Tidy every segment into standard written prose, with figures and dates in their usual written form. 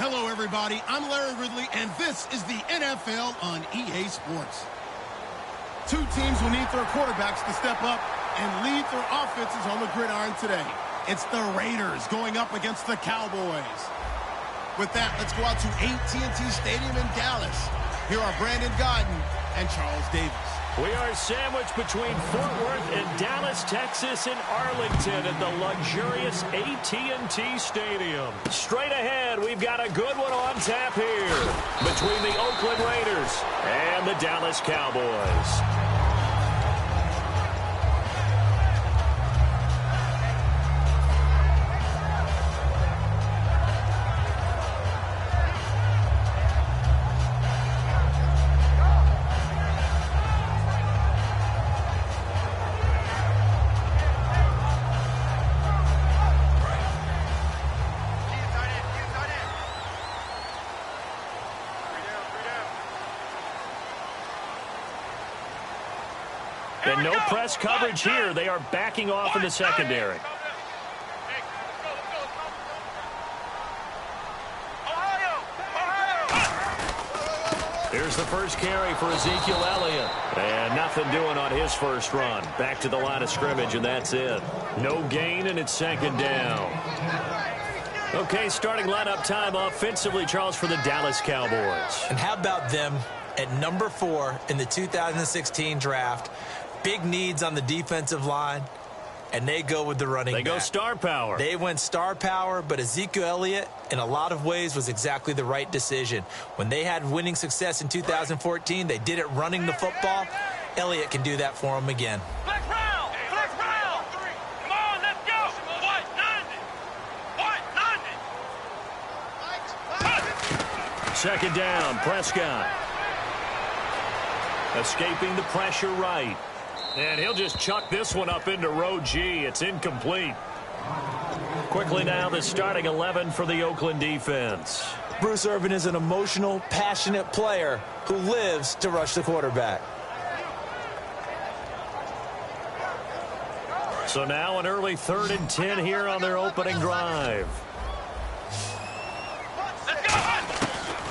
Hello, everybody. I'm Larry Ridley, and this is the NFL on EA Sports. Two teams will need their quarterbacks to step up and lead their offenses on the gridiron today. It's the Raiders going up against the Cowboys. With that, let's go out to AT&T Stadium in Dallas. Here are Brandon Godden and Charles Davis. We are sandwiched between Fort Worth and Dallas, Texas, and Arlington at the luxurious AT&T Stadium. Straight ahead, we've got a good one on tap here between the Oakland Raiders and the Dallas Cowboys. And no press coverage here. They are backing off in the secondary. Here's the first carry for Ezekiel Elliott. And nothing doing on his first run. Back to the line of scrimmage, and that's it. No gain, and it's second down. Okay, starting lineup time offensively, Charles, for the Dallas Cowboys. And how about them at number 4 in the 2016 draft? Big needs on the defensive line, and they go with the running back. They go star power. They went star power, but Ezekiel Elliott, in a lot of ways, was exactly the right decision. When they had winning success in 2014, they did it running the football. Elliott can do that for them again. Flex round! Flex round! Come on, let's go! What? 90! Second down, Prescott. Escaping the pressure right. And he'll just chuck this one up into row G. It's incomplete. Quickly now, the starting 11 for the Oakland defense. Bruce Irvin is an emotional, passionate player who lives to rush the quarterback. So now an early 3rd and 10 here on their opening drive.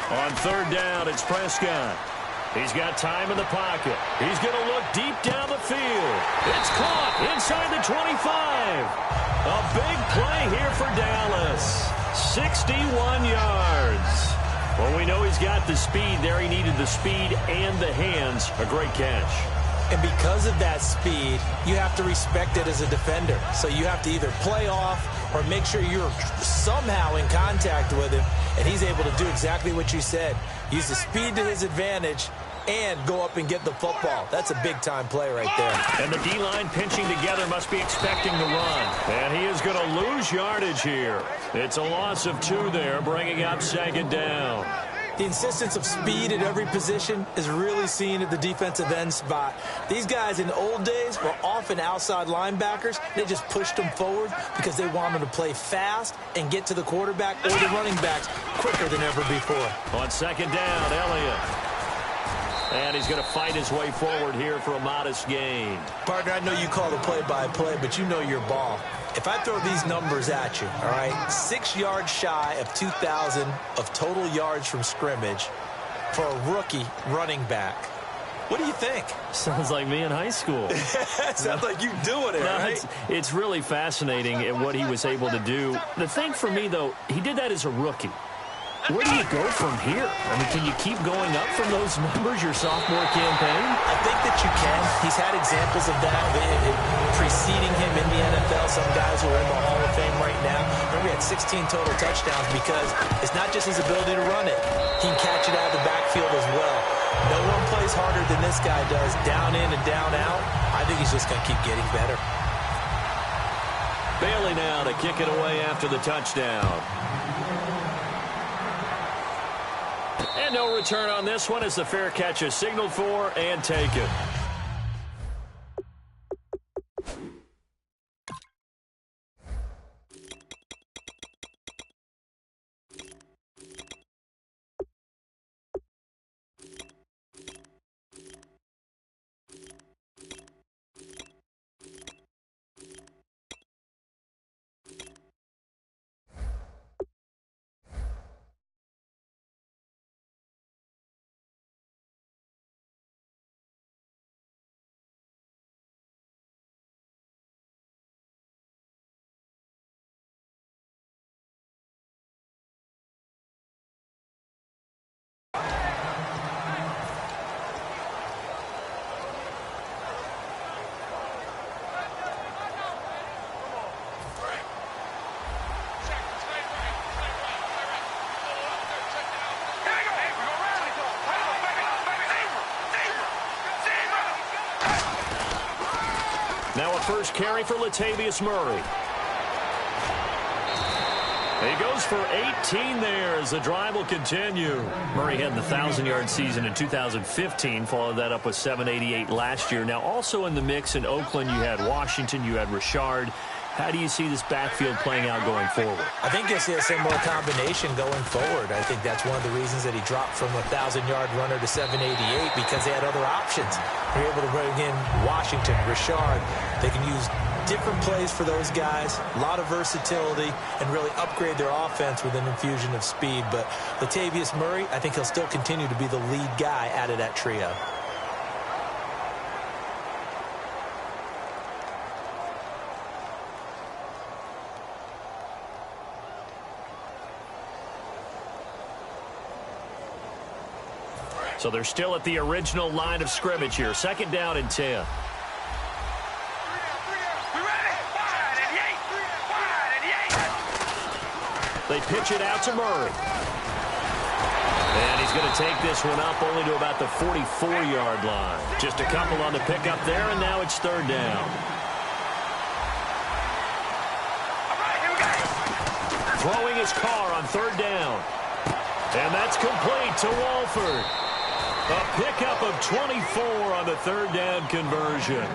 On 3rd down, it's Prescott. He's got time in the pocket. He's going to look deep down the field. It's caught inside the 25. A big play here for Dallas. 61 yards. Well, we know he's got the speed there. He needed the speed and the hands. A great catch. And because of that speed, you have to respect it as a defender. So you have to either play off or make sure you're somehow in contact with him. And he's able to do exactly what you said. Use the speed to his advantage and go up and get the football. That's a big-time play right there. And the D-line pinching together must be expecting the run. And he is going to lose yardage here. It's a loss of 2 there, bringing up 2nd down. The insistence of speed at every position is really seen at the defensive end spot. These guys in the old days were often outside linebackers. They just pushed them forward because they wanted to play fast and get to the quarterback or the running backs quicker than ever before. On 2nd down, Elliott. And he's going to fight his way forward here for a modest gain. Partner, I know you call the play-by-play, but you know your ball. If I throw these numbers at you, all right, 6 yards shy of 2,000 of total yards from scrimmage for a rookie running back. What do you think? Sounds like me in high school. Sounds like you doing it, right? It's really fascinating at what he was able to do. The thing for me, though, he did that as a rookie. Where do you go from here? I mean, can you keep going up from those numbers your sophomore campaign? I think that you can. He's had examples of that preceding him in the NFL. Some guys who are in the Hall of Fame right now. Remember, he had 16 total touchdowns because it's not just his ability to run it. He can catch it out of the backfield as well. No one plays harder than this guy does, down in and down out. I think he's just going to keep getting better. Bailey now to kick it away after the touchdown. And no return on this one as the fair catch is signaled for and taken. Now a first carry for Latavius Murray. He goes for 18 there as the drive will continue. Murray had the 1,000-yard season in 2015, followed that up with 788 last year. Now also in the mix in Oakland, you had Washington, you had Richard. How do you see this backfield playing out going forward? I think you'll see a similar combination going forward. I think that's one of the reasons that he dropped from a 1,000-yard runner to 788, because they had other options. They're able to bring in Washington, Richard. They can use different plays for those guys, a lot of versatility, and really upgrade their offense with an infusion of speed. But Latavius Murray, I think he'll still continue to be the lead guy out of that trio. So they're still at the original line of scrimmage here. Second down and 10. They pitch it out to Murray. And he's going to take this one up only to about the 44-yard line. Just a couple on the pickup there, and now it's third down. Throwing his car on third down. And that's complete to Walford. A pickup of 24 on the third down conversion.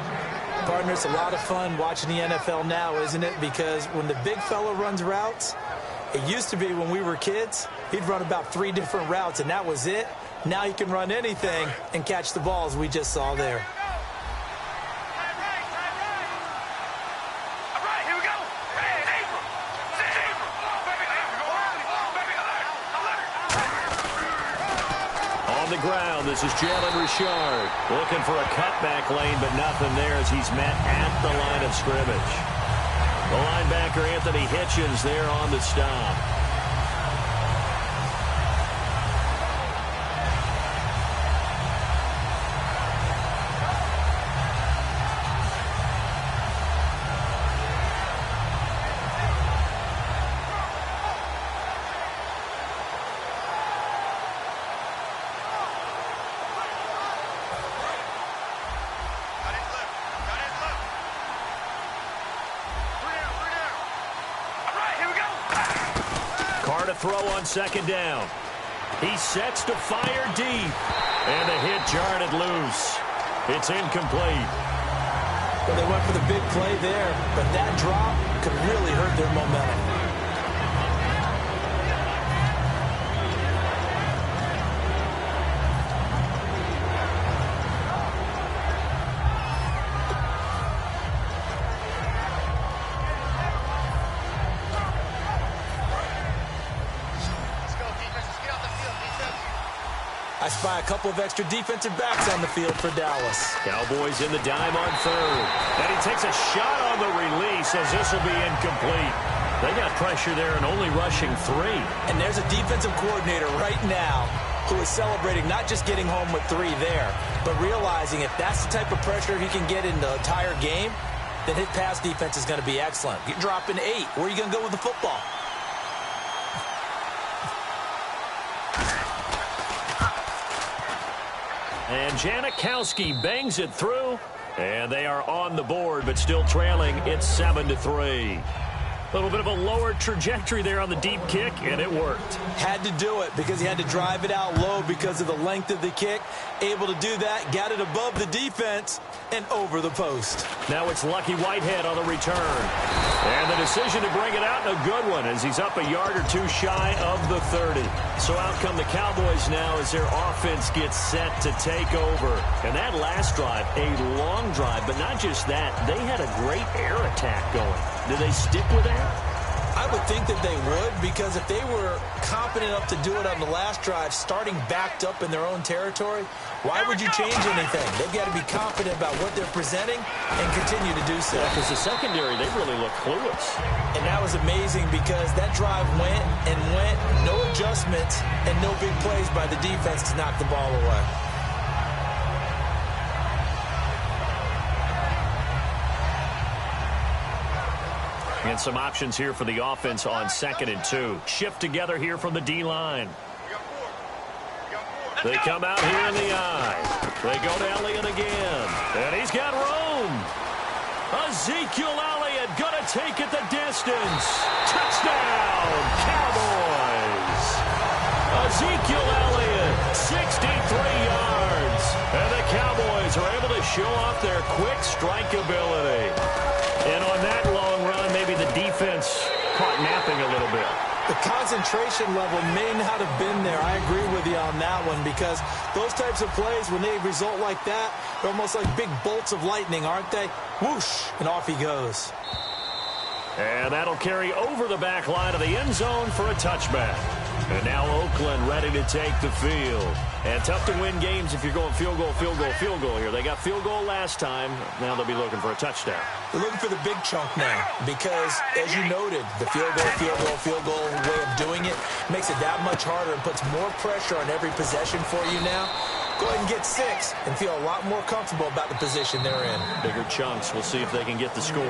Partner, it's a lot of fun watching the NFL now, isn't it? Because when the big fella runs routes, it used to be when we were kids, he'd run about 3 different routes, and that was it. Now he can run anything and catch the balls we just saw there. On the ground, this is Jalen Richard looking for a cutback lane, but nothing there as he's met at the line of scrimmage. The linebacker, Anthony Hitchens, there on the stop. Throw on second down. He sets to fire deep. And the hit jarred it loose. It's incomplete. Well, they went for the big play there, but that drop could really hurt their momentum. I spy a couple of extra defensive backs on the field for Dallas. Cowboys in the dime on third. And he takes a shot on the release as this will be incomplete. They got pressure there and only rushing 3. And there's a defensive coordinator right now who is celebrating not just getting home with 3 there, but realizing if that's the type of pressure he can get in the entire game, then his pass defense is going to be excellent. You're dropping 8. Where are you going to go with the football? And Janikowski bangs it through. And they are on the board, but still trailing. It's 7-3. A little bit of a lower trajectory there on the deep kick, and it worked. Had to do it because he had to drive it out low because of the length of the kick. Able to do that, got it above the defense and over the post. Now it's Lucky Whitehead on the return. And the decision to bring it out, a good one, as he's up a yard or 2 shy of the 30. So out come the Cowboys now as their offense gets set to take over. And that last drive, a long drive, but not just that. They had a great air attack going. Do they stick with that? I would think that they would, because if they were confident enough to do it on the last drive, starting backed up in their own territory, why would you change anything? They've got to be confident about what they're presenting and continue to do so. Yeah, because the secondary, they really look clueless. And that was amazing because that drive went and went, no adjustments and no big plays by the defense to knock the ball away. And some options here for the offense on 2nd and 2. Shift together here from the D-line. They come out here in the I. They go to Elliott again. And he's got room. Ezekiel Elliott gonna take it the distance. Touchdown, Cowboys. Ezekiel Elliott, 63 yards. And the Cowboys are able to show off their quick strike ability. And on that long run, maybe the defense caught napping a little bit. The concentration level may not have been there. I agree with you on that one, because those types of plays, when they result like that, they're almost like big bolts of lightning, aren't they? Whoosh, and off he goes. And that'll carry over the back line of the end zone for a touchback. And now Oakland ready to take the field. And tough to win games if you're going field goal, field goal, field goal here. They got field goal last time. Now they'll be looking for a touchdown. They're looking for the big chunk now, because, as you noted, the field goal way of doing it makes it that much harder and puts more pressure on every possession for you now. Go ahead and get 6 and feel a lot more comfortable about the position they're in. Bigger chunks. We'll see if they can get the score.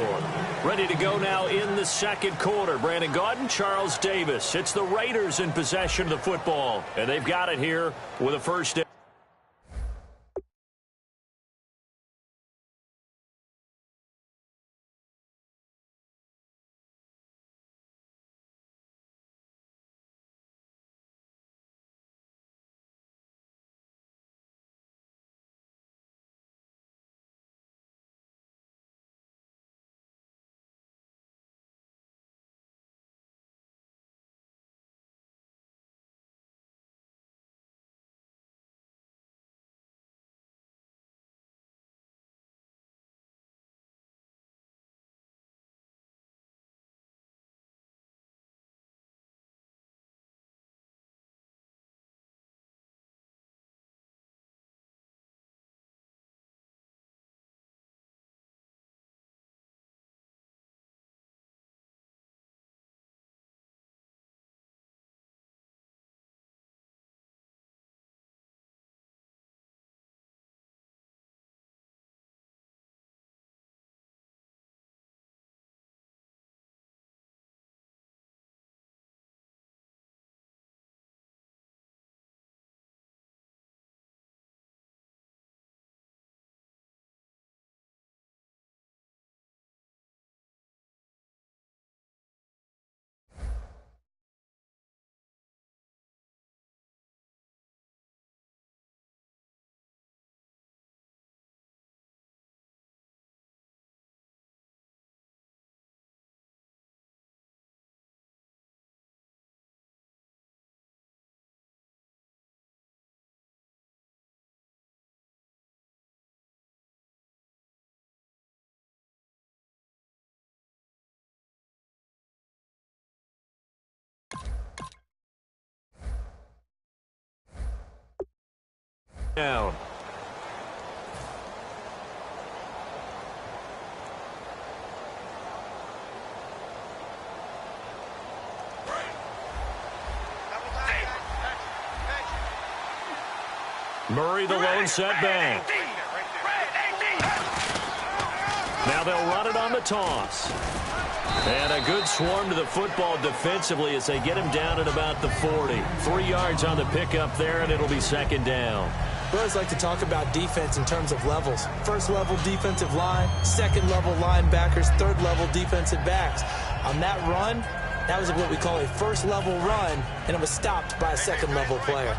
Ready to go now in the second quarter. Brandon Gaudin, Charles Davis. It's the Raiders in possession of the football, and they've got it here with a first down. Down. Murray, the lone setback. Now they'll run it on the toss. And a good swarm to the football defensively as they get him down at about the 40. 3 yards on the pickup there, and it'll be second down. We always like to talk about defense in terms of levels. First level defensive line, second level linebackers, third level defensive backs. On that run, that was what we call a first level run, and it was stopped by a second level player.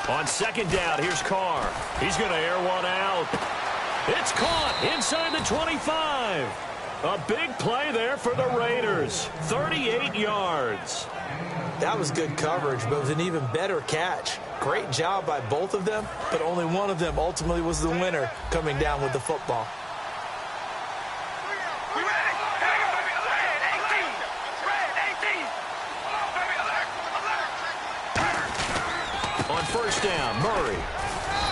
On second down, here's Carr. He's going to air one out. It's caught inside the 25. A big play there for the Raiders. 38 yards. That was good coverage, but it was an even better catch. Great job by both of them, but only one of them ultimately was the winner coming down with the football. First down, Murray.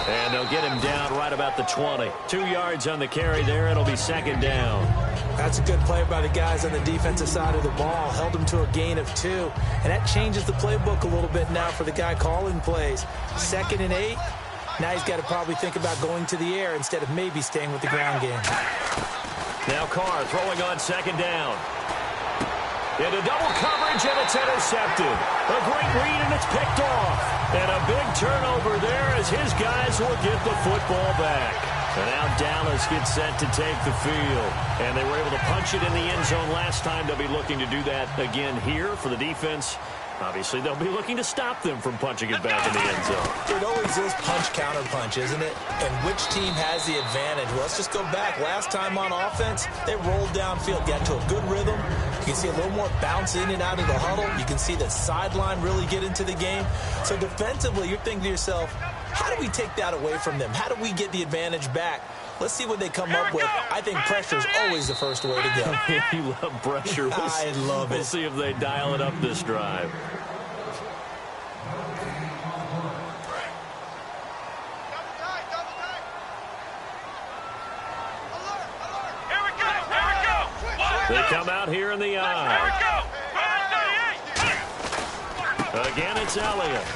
And they'll get him down right about the 20. 2 yards on the carry there. It'll be second down. That's a good play by the guys on the defensive side of the ball. Held him to a gain of 2. And that changes the playbook a little bit now for the guy calling plays. 2nd and 8. Now he's got to probably think about going to the air instead of maybe staying with the ground game. Now Carr throwing on second down. Into double coverage, and it's intercepted. A great read, and it's picked off. And a big turnover there as his guys will get the football back. And now Dallas gets set to take the field. And they were able to punch it in the end zone last time. They'll be looking to do that again here for the defense. Obviously, they'll be looking to stop them from punching it back in the end zone. It always is punch-counter-punch, isn't it? And which team has the advantage? Well, let's just go back. Last time on offense, they rolled downfield, got to a good rhythm. You can see a little more bounce in and out of the huddle. You can see the sideline really get into the game. So defensively, you're thinking to yourself, how do we take that away from them? How do we get the advantage back? Let's see what they come up with. I think pressure is always the first way to go. You love pressure. I love it. We'll see if they dial it up this drive. They come out here in the eye. Again, it's Elliott.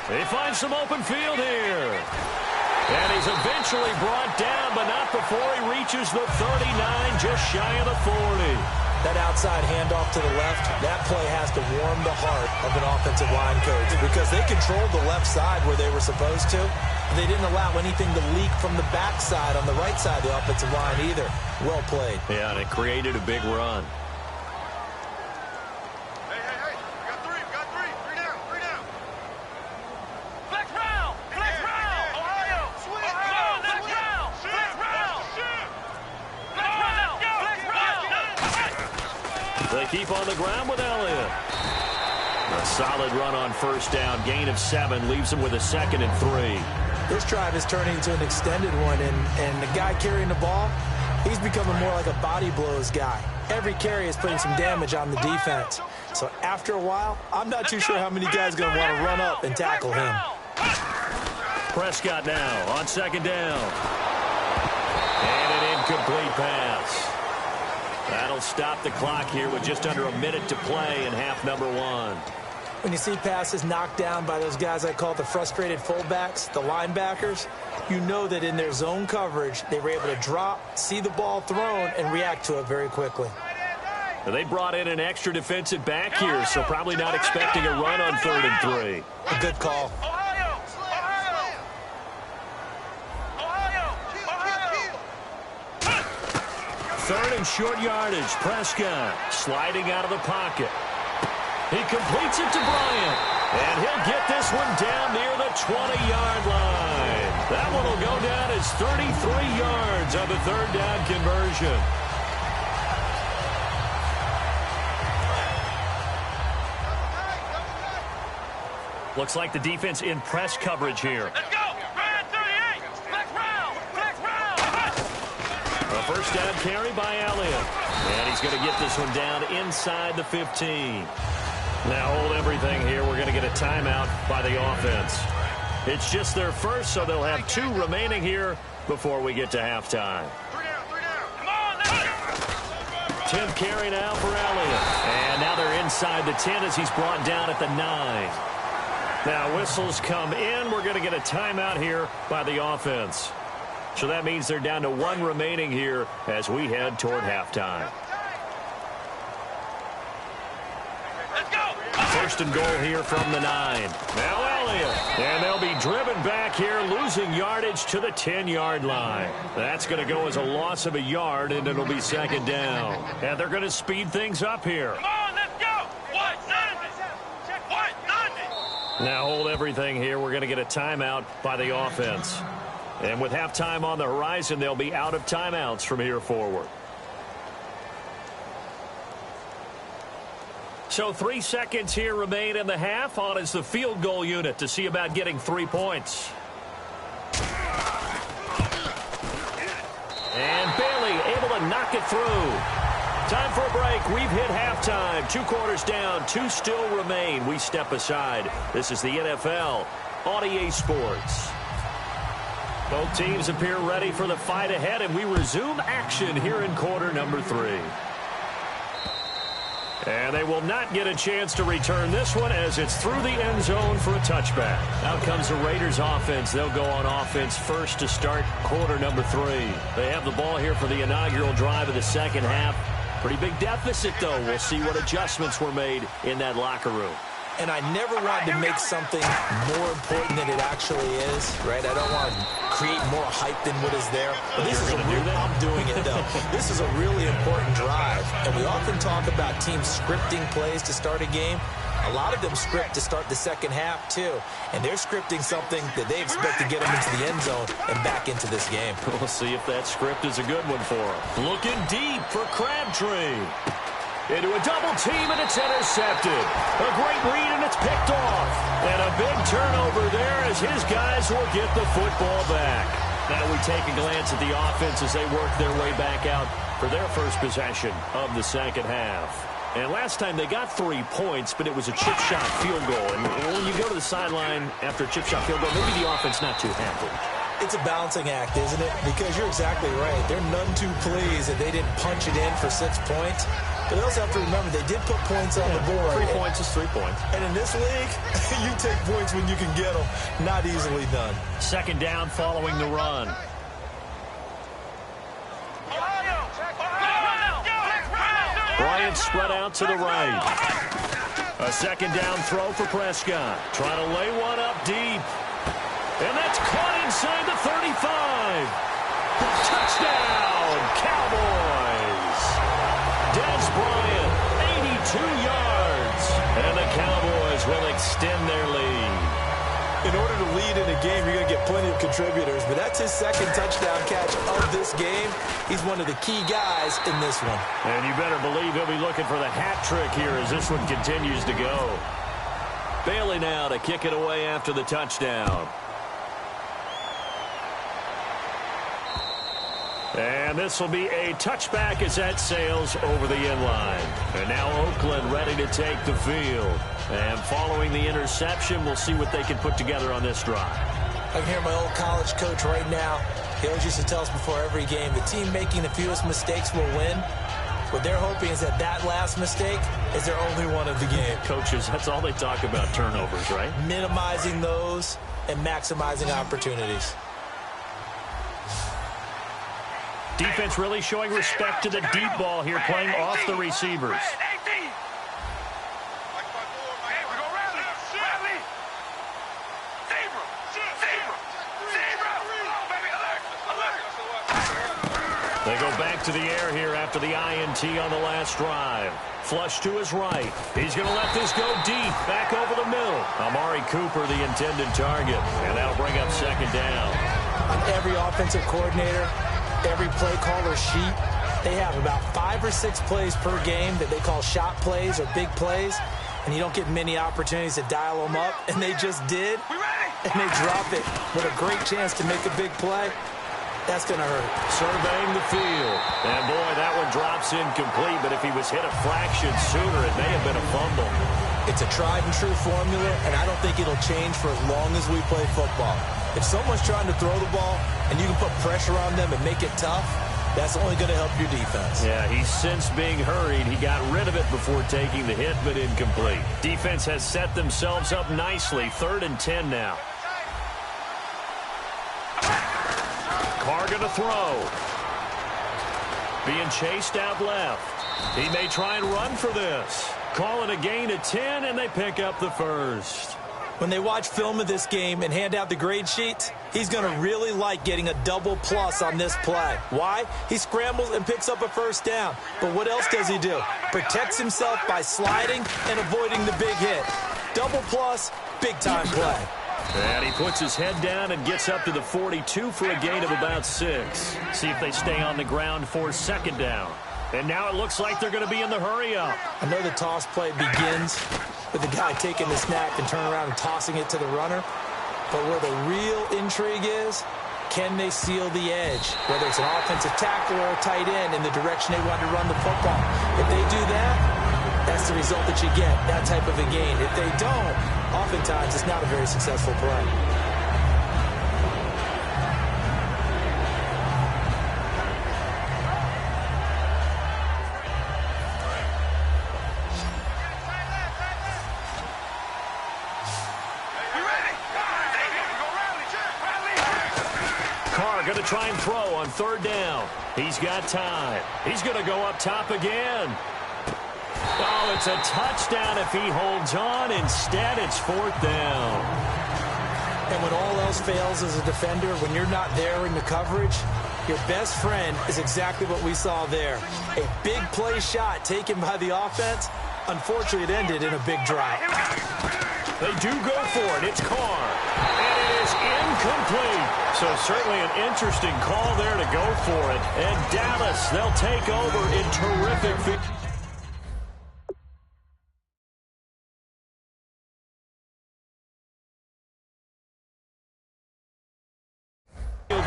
He finds some open field here. And he's eventually brought down, but not before he reaches the 39, just shy of the 40. That outside handoff to the left, that play has to warm the heart of an offensive line coach because they controlled the left side where they were supposed to. They didn't allow anything to leak from the backside on the right side of the offensive line either. Well played. Yeah, and it created a big run. Hey, we got three. Three down. Flex round. Ohio. Let's go. Flex round. They keep on the ground with Elliott. A solid run on first down. Gain of 7 leaves them with a 2nd and 3. This drive is turning into an extended one, and the guy carrying the ball, he's becoming more like a body blows guy. Every carry is putting some damage on the defense. So after a while, I'm not too sure how many guys are going to want to run up and tackle him. Prescott now on 2nd down. And an incomplete pass. That'll stop the clock here with just under a minute to play in half number 1. When you see passes knocked down by those guys I call the frustrated fullbacks, the linebackers, you know that in their zone coverage, they were able to drop, see the ball thrown, and react to it very quickly. Well, they brought in an extra defensive back here, so probably not expecting a run on 3rd and 3. A good call. Ohio. 3rd and short yardage. Prescott sliding out of the pocket. He completes it to Bryant. And he'll get this one down near the 20-yard line. That one will go down as 33 yards on the 3rd down conversion. Looks like the defense in press coverage here. Let's go. 38. Flex round. A first down carry by Elliott. And he's going to get this one down inside the 15. Now hold everything here. We're going to get a timeout by the offense. It's just their first, so they'll have 2 remaining here before we get to halftime. 3 down. Come on, let's go. 10th carry now for Elliott. And now they're inside the 10 as he's brought down at the 9. Now whistles come in. We're going to get a timeout here by the offense. So that means they're down to 1 remaining here as we head toward halftime. First and goal here from the 9. Now Elliott. And they'll be driven back here, losing yardage to the 10-yard line. That's going to go as a loss of a yard, and it'll be 2nd down. And they're going to speed things up here. Come on, let's go. What? Now hold everything here. We're going to get a timeout by the offense. And with halftime on the horizon, they'll be out of timeouts from here forward. So 3 seconds here remain in the half. On is the field goal unit to see about getting 3 points. And Bailey able to knock it through. Time for a break. We've hit halftime. 2 quarters down. 2 still remain. We step aside. This is the NFL on EA Sports. Both teams appear ready for the fight ahead, and we resume action here in quarter number 3. And they will not get a chance to return this one as it's through the end zone for a touchback. Out comes the Raiders offense. They'll go on offense first to start quarter number 3. They have the ball here for the inaugural drive of the second half. Pretty big deficit, though. We'll see what adjustments were made in that locker room. And I never want to make something more important than it actually is, right? I don't want to create more hype than what is there. But this is I'm doing it, though. This is a really important drive. And we often talk about teams scripting plays to start a game. A lot of them script to start the second half, too. And they're scripting something that they expect to get them into the end zone and back into this game. We'll see if that script is a good one for them. Looking deep for Crabtree. Into a double team, and it's intercepted. A great read, and it's picked off. And a big turnover there as his guys will get the football back. Now we take a glance at the offense as they work their way back out for their first possession of the second half. And last time they got 3 points, but it was a chip shot field goal. And when you go to the sideline after a chip shot field goal, maybe the offense not too happy. It's a balancing act, isn't it? Because you're exactly right. They're none too pleased that they didn't punch it in for 6 points. But they also have to remember they did put points on the board. 3 points is 3 points. And in this league, you take points when you can get them. Not easily done. Second down following the run. Bryant spread out to the right. A second down throw for Prescott. Trying to lay one up deep. And that's caught inside the 35. Touchdown, Cowboys. Des Bryant, 82 yards. And the Cowboys will extend their lead. In order to lead in a game, you're going to get plenty of contributors. But that's his second touchdown catch of this game. He's one of the key guys in this one. And you better believe he'll be looking for the hat trick here as this one continues to go. Bailey now to kick it away after the touchdown. And this will be a touchback as that sails over the end line. And now Oakland ready to take the field. And following the interception, we'll see what they can put together on this drive. I can hear my old college coach right now. He always used to tell us before every game, the team making the fewest mistakes will win. What they're hoping is that that last mistake is their only one of the game. Coaches, that's all they talk about, turnovers, right? Minimizing those and maximizing opportunities. Defense really showing respect to the deep ball here, playing off the receivers. They go back to the air here after the INT on the last drive. Flush to his right. He's going to let this go deep, back over the middle. Amari Cooper, the intended target, and that'll bring up second down. On every offensive coordinator, every play caller sheet, they have about 5 or 6 plays per game that they call shot plays or big plays, and you don't get many opportunities to dial them up, and they just did, and they drop it with a great chance to make a big play. That's going to hurt. Surveying the field. And, boy, that one drops incomplete, but if he was hit a fraction sooner, it may have been a fumble. It's a tried-and-true formula, and I don't think it'll change for as long as we play football. If someone's trying to throw the ball and you can put pressure on them and make it tough, that's only going to help your defense. Yeah, he's since being hurried. He got rid of it before taking the hit, but incomplete. Defense has set themselves up nicely. 3rd and 10 now. Carr going to throw. Being chased out left. He may try and run for this. Call it a gain of 10, and they pick up the first. When they watch film of this game and hand out the grade sheets, he's going to really like getting a double plus on this play. Why? He scrambles and picks up a first down. But what else does he do? Protects himself by sliding and avoiding the big hit. Double plus, big-time play. And he puts his head down and gets up to the 42 for a gain of about 6. See if they stay on the ground for second down. And now it looks like they're going to be in the hurry-up. I know the toss play begins with the guy taking the snap and turning around and tossing it to the runner. But where the real intrigue is, can they seal the edge? Whether it's an offensive tackle or a tight end in the direction they want to run the football. If they do that, that's the result that you get, that type of a gain. If they don't, oftentimes it's not a very successful play. Going to try and throw on 3rd down. He's got time. He's going to go up top again. Oh, it's a touchdown if he holds on. Instead, it's fourth down. And when all else fails as a defender, when you're not there in the coverage, your best friend is exactly what we saw there. A big play shot taken by the offense. Unfortunately, it ended in a big drop. They do go for it. It's Carr. And it is incomplete. So certainly an interesting call there to go for it. And Dallas, they'll take over in terrific field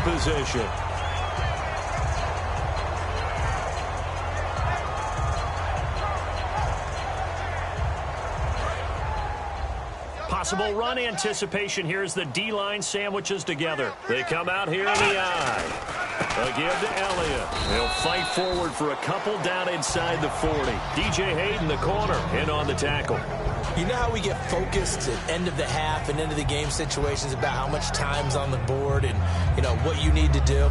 position. Possible run anticipation here as the D-line sandwiches together. They come out here in the eye. They'll give to Elliott. They'll fight forward for a couple down inside the 40. DJ Hayden, the corner, in on the tackle. You know how we get focused at end of the half and end of the game situations about how much time's on the board and, you know, what you need to do?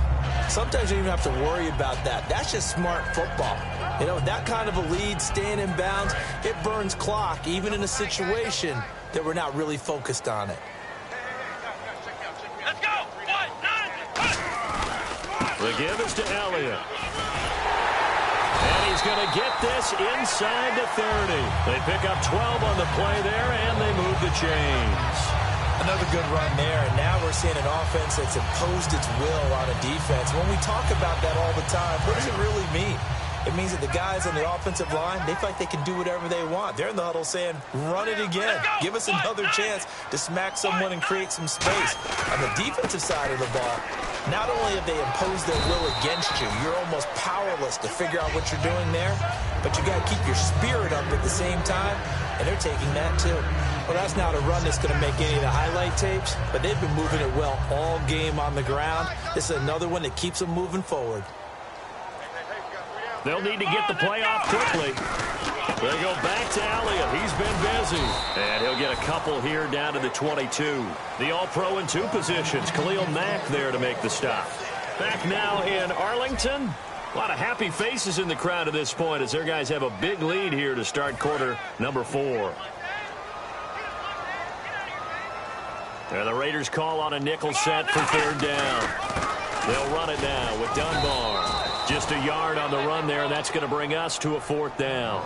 Sometimes you don't even have to worry about that. That's just smart football. You know, that kind of a lead, staying in bounds, it burns clock, even in a situation that we're not really focused on it. Let's go. 1, 9, The give is to Elliott. And he's going to get this inside the 30. They pick up 12 on the play there, and they move the chains. Another good run there, and now we're seeing an offense that's imposed its will on a defense. When we talk about that all the time, what does it really mean? It means that the guys on the offensive line, they feel like they can do whatever they want. They're in the huddle saying, run it again. Give us another chance to smack someone and create some space. On the defensive side of the ball, not only have they imposed their will against you, you're almost powerless to figure out what you're doing there, but you got to keep your spirit up at the same time, and they're taking that too. Well, that's not a run that's going to make any of the highlight tapes, but they've been moving it well all game on the ground. This is another one that keeps them moving forward. They'll need to get the play off quickly. They go back to Elliott. He's been busy. And he'll get a couple here down to the 22. The All-Pro in two positions. Khalil Mack there to make the stop. Back now in Arlington. A lot of happy faces in the crowd at this point as their guys have a big lead here to start quarter number 4. And the Raiders call on a nickel set for third down. They'll run it now with Dunbar. Just a yard on the run there, and that's going to bring us to a fourth down.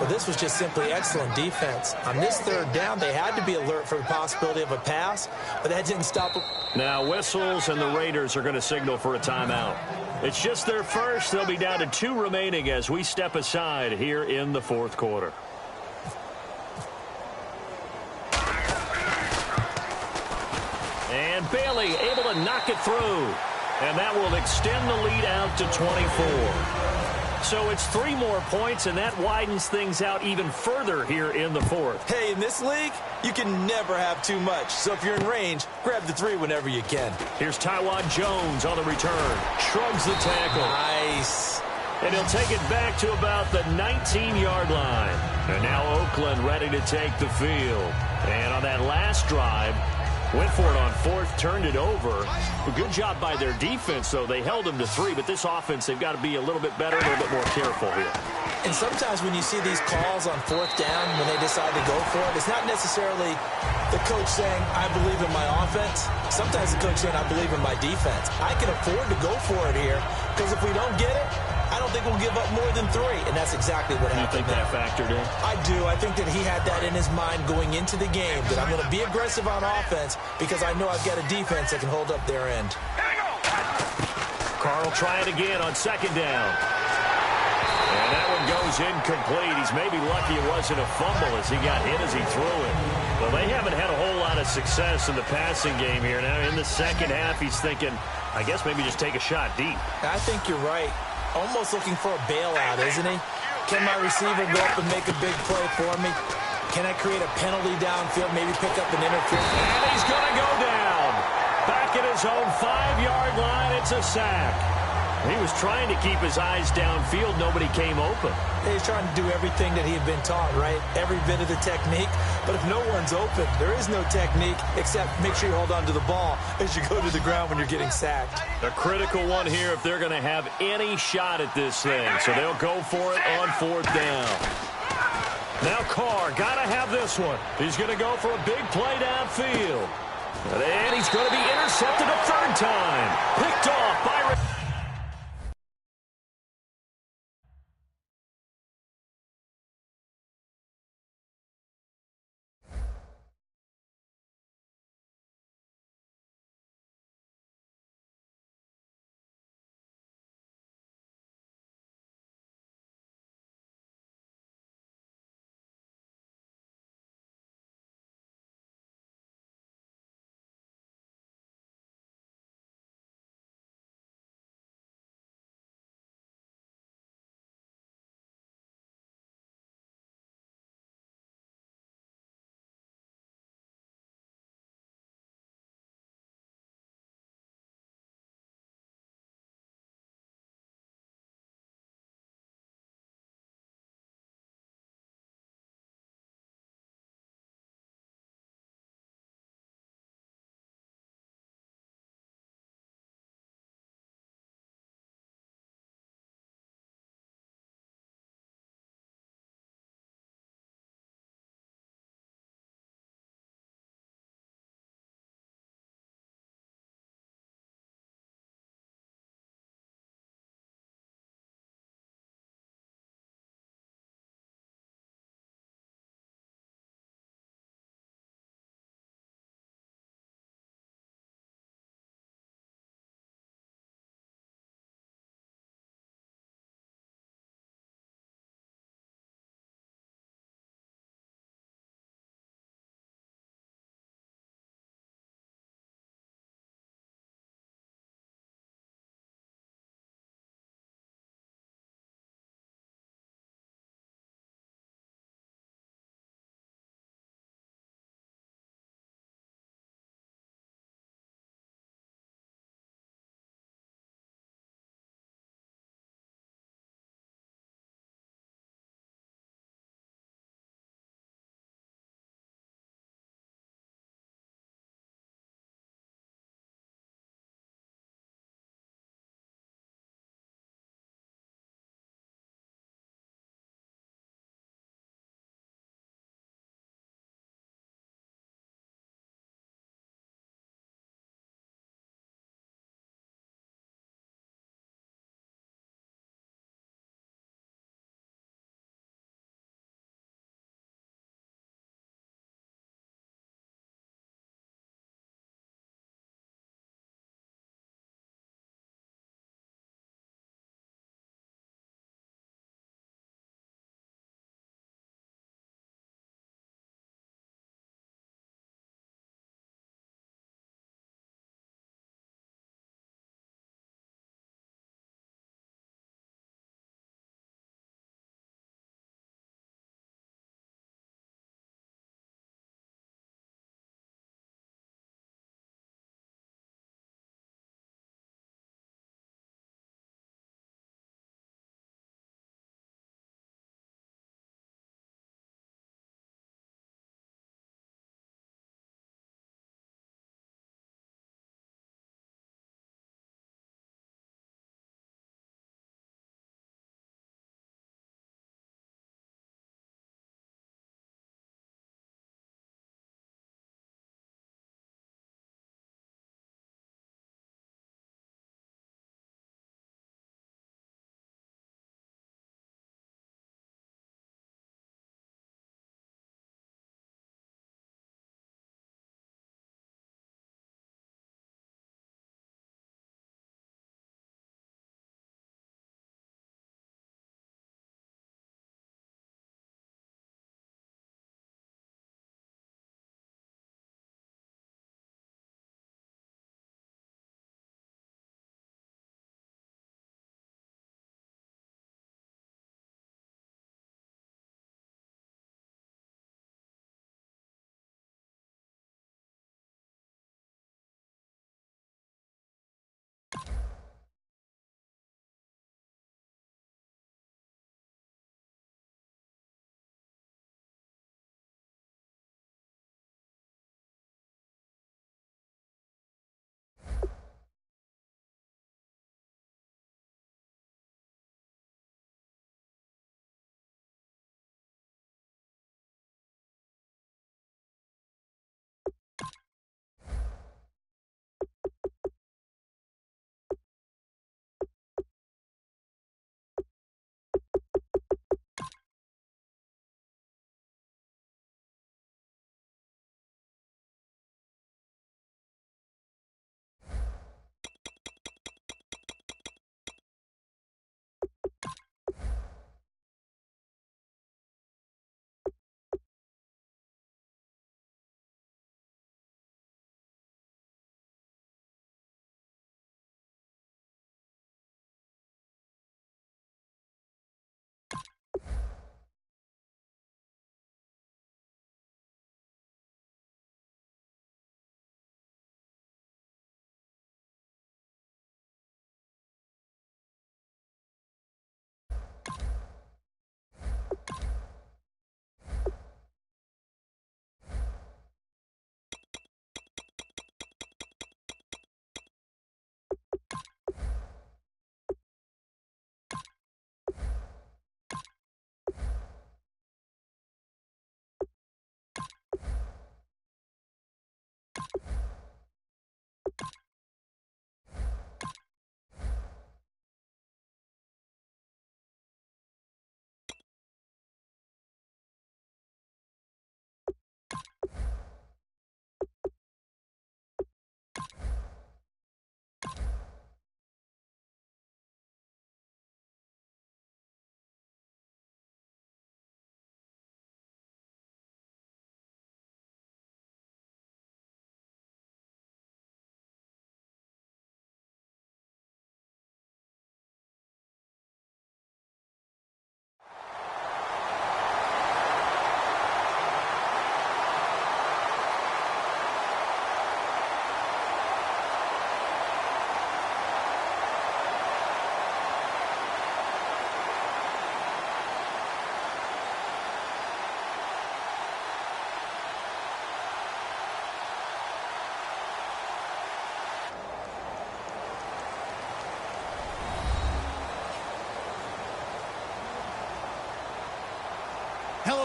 Well, this was just simply excellent defense. On this third down, they had to be alert for the possibility of a pass, but that didn't stop them. Now whistles, and the Raiders are going to signal for a timeout. It's just their first. They'll be down to 2 remaining as we step aside here in the fourth quarter. And Bailey able to knock it through. And that will extend the lead out to 24. So it's 3 more points, and that widens things out even further here in the fourth. Hey, in this league, you can never have too much. So if you're in range, grab the 3 whenever you can. Here's Taiwan Jones on the return. Shrugs the tackle. Nice. And he'll take it back to about the 19-yard line. And now Oakland ready to take the field. And on that last drive, went for it on fourth, turned it over. A good job by their defense, though. They held them to 3, but this offense, they've got to be a little bit better, a little bit more careful here. And sometimes when you see these calls on fourth down, when they decide to go for it, it's not necessarily the coach saying, I believe in my offense. Sometimes the coach saying, I believe in my defense. I can afford to go for it here, because if we don't get it, I don't think we'll give up more than 3, and that's exactly what happened. You think that factored in? I do. I think that he had that in his mind going into the game, that I'm going to be aggressive on offense because I know I've got a defense that can hold up their end. Carl try it again on second down. And that one goes incomplete. He's maybe lucky it wasn't a fumble as he got hit as he threw it. Well, they haven't had a whole lot of success in the passing game here. Now, in the second half, he's thinking, I guess maybe just take a shot deep. I think you're right. Almost looking for a bailout, isn't he? Can my receiver go up and make a big play for me? Can I create a penalty downfield, maybe pick up an interference? And he's going to go down. Back at his own 5-yard line, it's a sack. He was trying to keep his eyes downfield. Nobody came open. He's trying to do everything that he had been taught, right? Every bit of the technique. But if no one's open, there is no technique except make sure you hold on to the ball as you go to the ground when you're getting sacked. A critical one here if they're going to have any shot at this thing. So they'll go for it on fourth down. Now Carr, got to have this one. He's going to go for a big play downfield. And he's going to be intercepted a third time. Picked off by...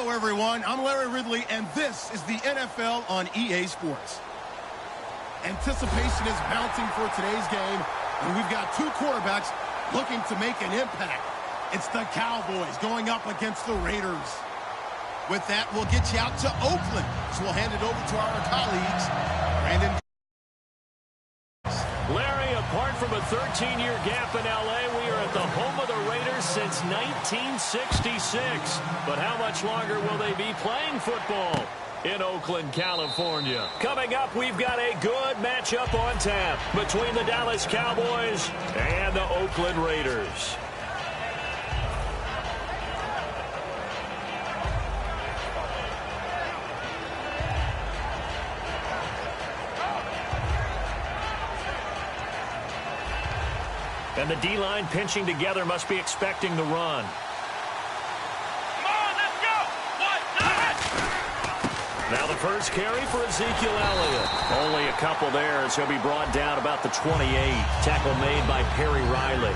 Hello, everyone. I'm Larry Ridley, and this is the NFL on EA Sports. Anticipation is mounting for today's game, and we've got two quarterbacks looking to make an impact. It's the Cowboys going up against the Raiders. With that, we'll get you out to Oakland, so we'll hand it over to our colleagues, Brandon. Larry, apart from a 13-year gap in L.A., we are at the home of the Raiders since 1966. But how much longer will they be playing football in Oakland, California? Coming up, we've got a good matchup on tap between the Dallas Cowboys and the Oakland Raiders. And the D-line pinching together must be expecting the run. Come on, let's go! Now the first carry for Ezekiel Elliott. Only a couple there as he'll be brought down about the 28. Tackle made by Perry Riley.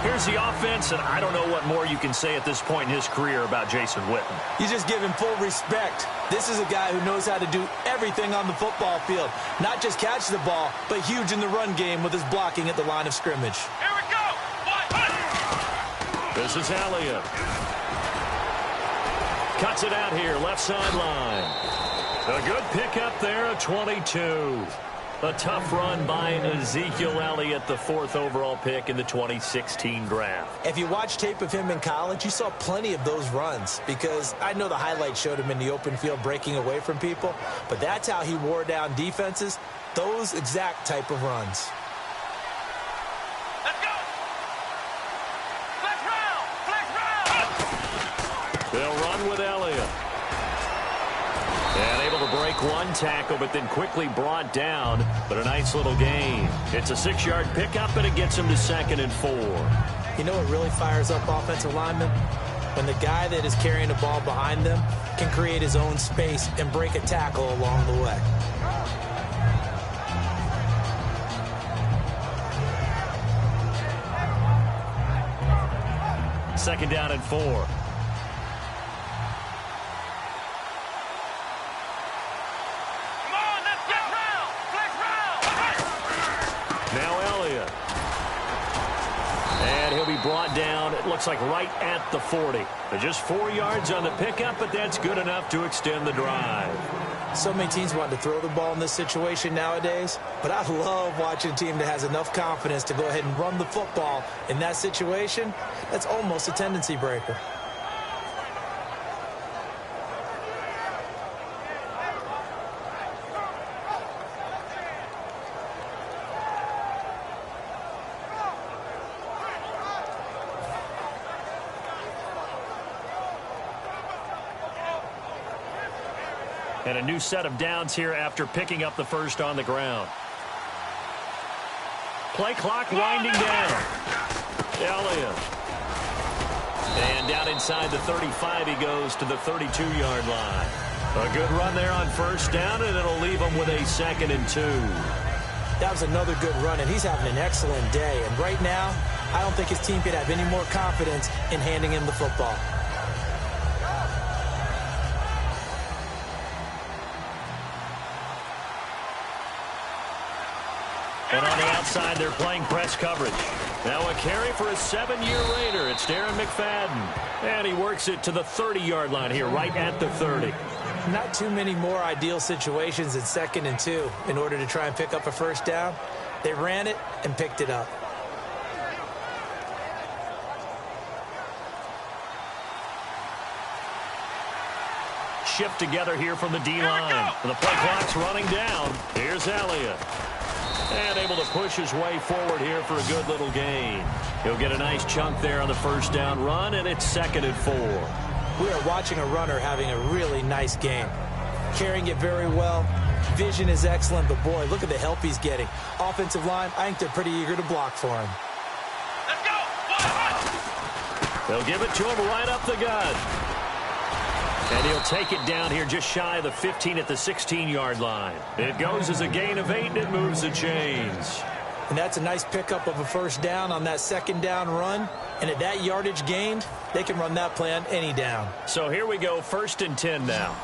Here's the offense, and I don't know what more you can say at this point in his career about Jason Witten. You just give him full respect. This is a guy who knows how to do everything on the football field. Not just catch the ball, but huge in the run game with his blocking at the line of scrimmage. Here we go! This is Elliott. Cuts it out here, left sideline. A good pickup there, a 22. A tough run by Ezekiel Elliott, the 4th overall pick in the 2016 draft. If you watch tape of him in college, you saw plenty of those runs because I know the highlights showed him in the open field breaking away from people, but that's how he wore down defenses, those exact type of runs. Let's go! Flex round! They'll run with Elliott. And able to break one tackle, but then quickly brought down. But a nice little gain. It's a 6-yard pickup, and it gets him to 2nd and 4. You know what really fires up offensive linemen? When the guy that is carrying the ball behind them can create his own space and break a tackle along the way. Second down and 4. Brought down, it looks like right at the 40. They're just 4 yards on the pickup, but that's good enough to extend the drive. So many teams want to throw the ball in this situation nowadays, but I love watching a team that has enough confidence to go ahead and run the football in that situation. That's almost a tendency breaker. And a new set of downs here after picking up the first on the ground. Play clock winding down. Elliott. And down inside the 35 he goes to the 32-yard line. A good run there on first down, and it'll leave him with a 2nd and 2. That was another good run, and he's having an excellent day. And right now, I don't think his team could have any more confidence in handing him the football. And on the outside, they're playing press coverage. Now a carry for a 7-year Raider. It's Darren McFadden. And he works it to the 30-yard line here, right at the 30. Not too many more ideal situations in 2nd and 2 in order to try and pick up a first down. They ran it and picked it up. Shift together here from the D-line. The play clock's running down. Here's Elliott. And able to push his way forward here for a good little gain. He'll get a nice chunk there on the first down run, and it's 2nd and 4. We are watching a runner having a really nice game. Carrying it very well. Vision is excellent, but boy, look at the help he's getting. Offensive line, I think they're pretty eager to block for him. Let's go! They'll give it to him right up the gut. And he'll take it down here just shy of the 15 at the 16-yard line. It goes as a gain of 8, and it moves the chains. And that's a nice pickup of a first down on that second down run. And at that yardage gained, they can run that play on any down. So here we go, 1st and 10 now.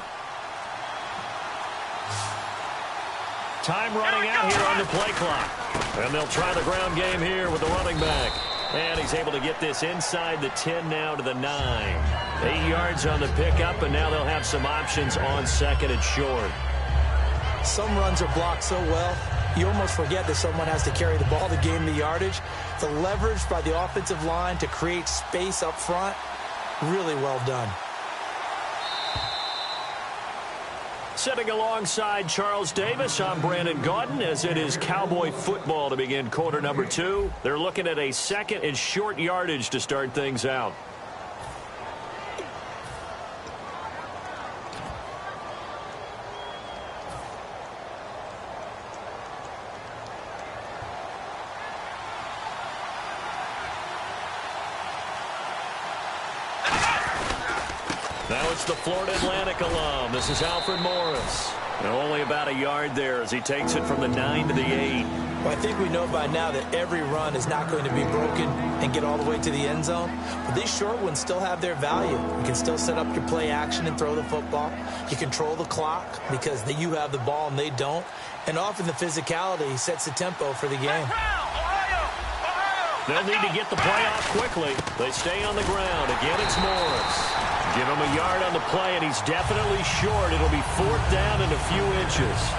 Time running out here on the play clock. And they'll try the ground game here with the running back. And he's able to get this inside the 10 now to the 9. 8 yards on the pickup, and now they'll have some options on 2nd and short. Some runs are blocked so well, you almost forget that someone has to carry the ball to gain the yardage. The leverage by the offensive line to create space up front, really well done. Sitting alongside Charles Davis, I'm Brandon Gaudin, as it is Cowboy football to begin quarter number 2. They're looking at a 2nd and short yardage to start things out. Now it's the Florida Atlantic alum. This is Alfred Morris. And only about a yard there as he takes it from the 9 to the 8. Well, I think we know by now that every run is not going to be broken and get all the way to the end zone. But these short ones still have their value. You can still set up your play action and throw the football. You control the clock because you have the ball and they don't. And often the physicality sets the tempo for the game. They'll need to get the play off quickly. They stay on the ground. Again, it's Morris. Give him a yard on the play, and he's definitely short. It'll be 4th down and a few inches.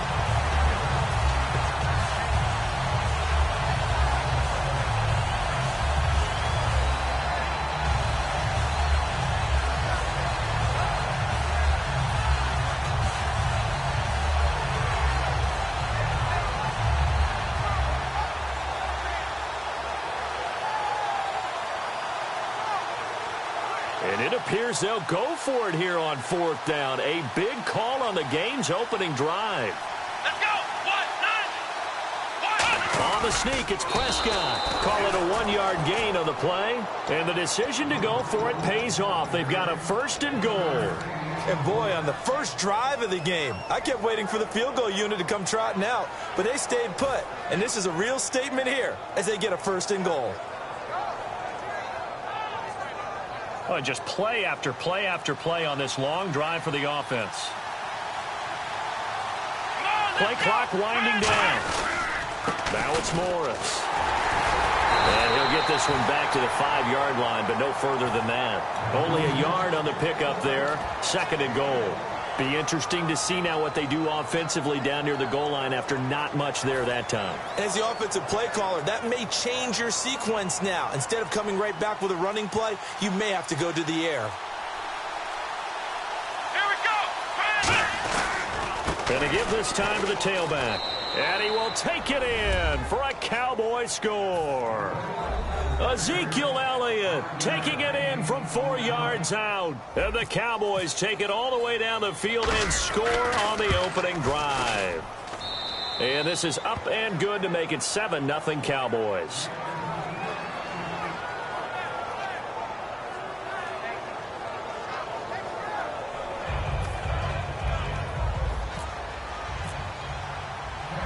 And it appears they'll go for it here on 4th down. A big call on the game's opening drive. Let's go. 1, 9. On the sneak, it's Prescott. Call it a 1-yard gain on the play. And the decision to go for it pays off. They've got a 1st and goal. And boy, on the first drive of the game, I kept waiting for the field goal unit to come trotting out, but they stayed put. And this is a real statement here as they get a 1st and goal. Oh, just play after play after play on this long drive for the offense. Play clock winding down. Now it's Morris. And he'll get this one back to the 5-yard line, but no further than that. Only a yard on the pickup there. 2nd and goal. Be interesting to see now what they do offensively down near the goal line after not much there that time. As the offensive play caller, that may change your sequence now. Instead of coming right back with a running play, you may have to go to the air. Here we go. Gonna give this time to the tailback. And he will take it in for a Cowboy score. Ezekiel Elliott taking it in from 4 yards out. And the Cowboys take it all the way down the field and score on the opening drive. And this is up and good to make it 7-0 Cowboys.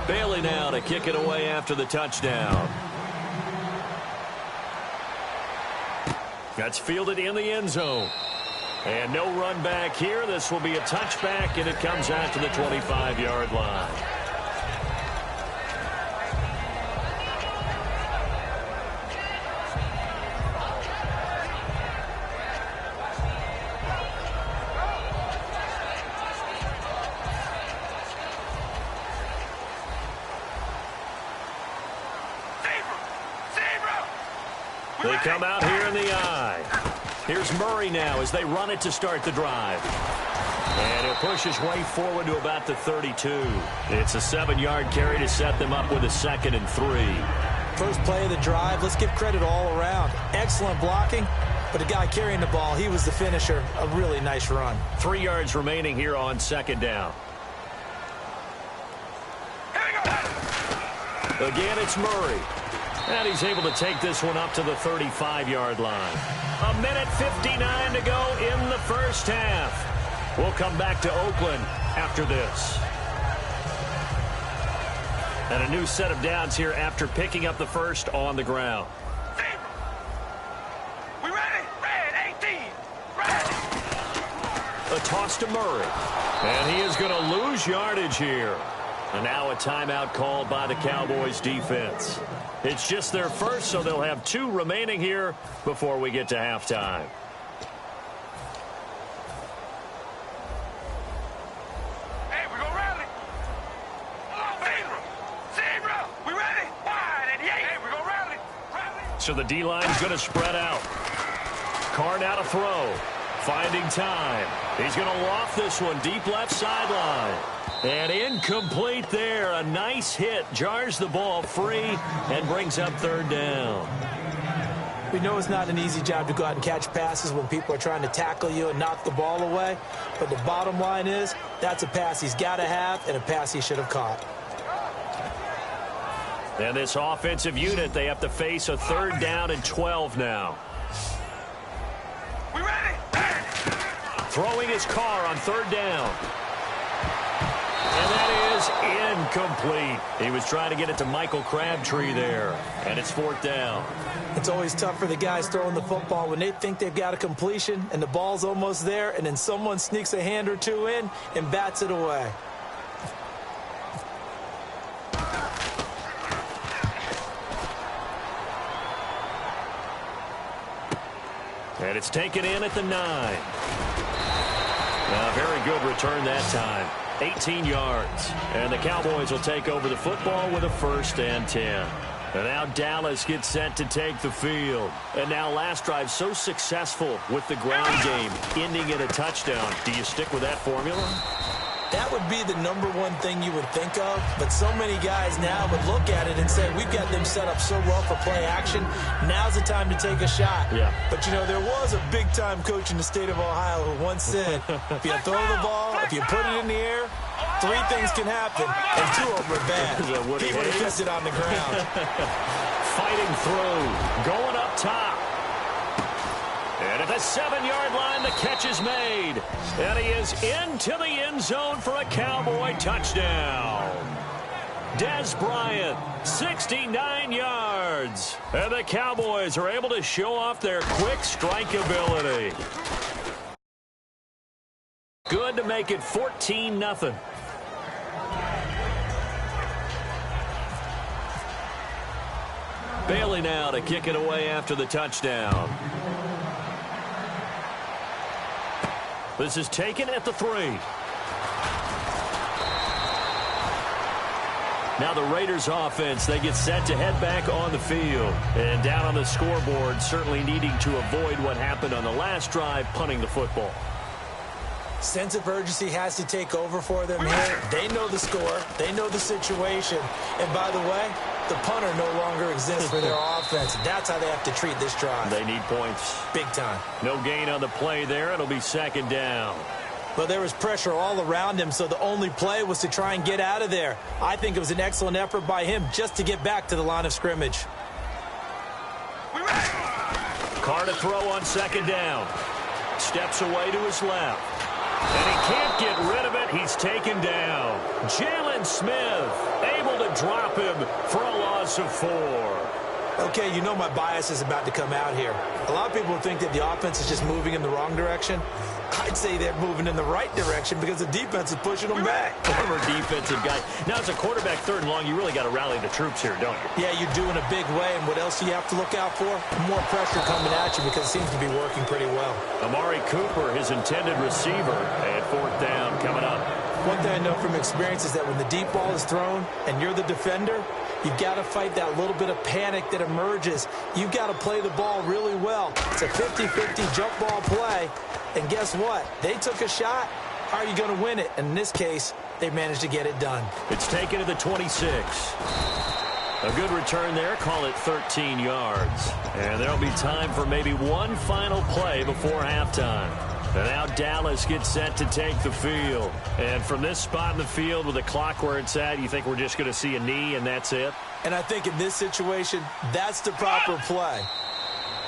Bailey now to kick it away after the touchdown. That's fielded in the end zone. And no run back here. This will be a touchback, and it comes out to the 25-yard line. They come out here in the eye. Here's Murray now as they run it to start the drive. And he'll push his way forward to about the 32. It's a 7-yard carry to set them up with a 2nd and 3. First play of the drive, let's give credit all around. Excellent blocking, but the guy carrying the ball, he was the finisher. A really nice run. 3 yards remaining here on 2nd down. Again, it's Murray. And he's able to take this one up to the 35-yard line. 1:59 to go in the first half. We'll come back to Oakland after this. And a new set of downs here after picking up the first on the ground. We ready? Red 18. Ready. A toss to Murray. And he is going to lose yardage here. And now a timeout called by the Cowboys defense. It's just their first, so they'll have 2 remaining here before we get to halftime. Hey, we gonna rally. Zebra. We ready? Wide and hey, we gonna rally. So the D-line's going to spread out. Carr now to throw. Finding time. He's going to loft this one deep left sideline. And incomplete there. A nice hit. Jars the ball free and brings up 3rd down. We know it's not an easy job to go out and catch passes when people are trying to tackle you and knock the ball away. But the bottom line is that's a pass he's got to have and a pass he should have caught. And this offensive unit, they have to face a 3rd down and 12 now. We ready? Throwing his Carr on 3rd down. And that is incomplete. He was trying to get it to Michael Crabtree there. And it's 4th down. It's always tough for the guys throwing the football when they think they've got a completion and the ball's almost there, and then someone sneaks a hand or 2 in and bats it away. And it's taken in at the 9. Now, very good return that time. 18 yards. And the Cowboys will take over the football with a 1st and 10. And now Dallas gets set to take the field. And now last drive so successful with the ground game, ending in a touchdown. Do you stick with that formula? That would be the #1 thing you would think of, but so many guys now would look at it and say, we've got them set up so well for play action, now's the time to take a shot. Yeah. But, you know, there was a big-time coach in the state of Ohio who once said, if you throw the ball, if you put it in the air, 3 things can happen, and 2 of them are bad. He would have kept it on the ground. Fighting through, going up top. And at the 7-yard line, the catch is made. And he is into the end zone for a Cowboy touchdown. Des Bryant, 69 yards. And the Cowboys are able to show off their quick strike ability. Good to make it 14-0. Bailey now to kick it away after the touchdown. This is taken at the 3. Now the Raiders offense, they get set to head back on the field. And down on the scoreboard, certainly needing to avoid what happened on the last drive, punting the football. Sense of urgency has to take over for them here. They know the score. They know the situation. And by the way, the punter no longer exists for their offense. That's how they have to treat this drive. They need points. Big time. No gain on the play there. It'll be 2nd down. Well, there was pressure all around him, so the only play was to try and get out of there. I think it was an excellent effort by him just to get back to the line of scrimmage. Carr to throw on 2nd down. Steps away to his left. And he can't get rid of it. He's taken down. Jalen Smith able to drop him for a loss of 4. Okay, you know my bias is about to come out here. A lot of people think that the offense is just moving in the wrong direction. I'd say they're moving in the right direction because the defense is pushing them back. Former defensive guy. Now, as a quarterback 3rd and long, you really got to rally the troops here, don't you? Yeah, you do in a big way. And what else do you have to look out for? More pressure coming at you because it seems to be working pretty well. Amari Cooper, his intended receiver, at 4th down coming up. One thing I know from experience is that when the deep ball is thrown and you're the defender, you've got to fight that little bit of panic that emerges. You've got to play the ball really well. It's a 50-50 jump ball play. And guess what? They took a shot. How are you going to win it? And in this case, they managed to get it done. It's taken to the 26. A good return there. Call it 13 yards. And there'll be time for maybe one final play before halftime. And now Dallas gets set to take the field. And from this spot in the field with the clock where it's at, you think we're just going to see a knee and that's it? And I think in this situation, that's the proper play.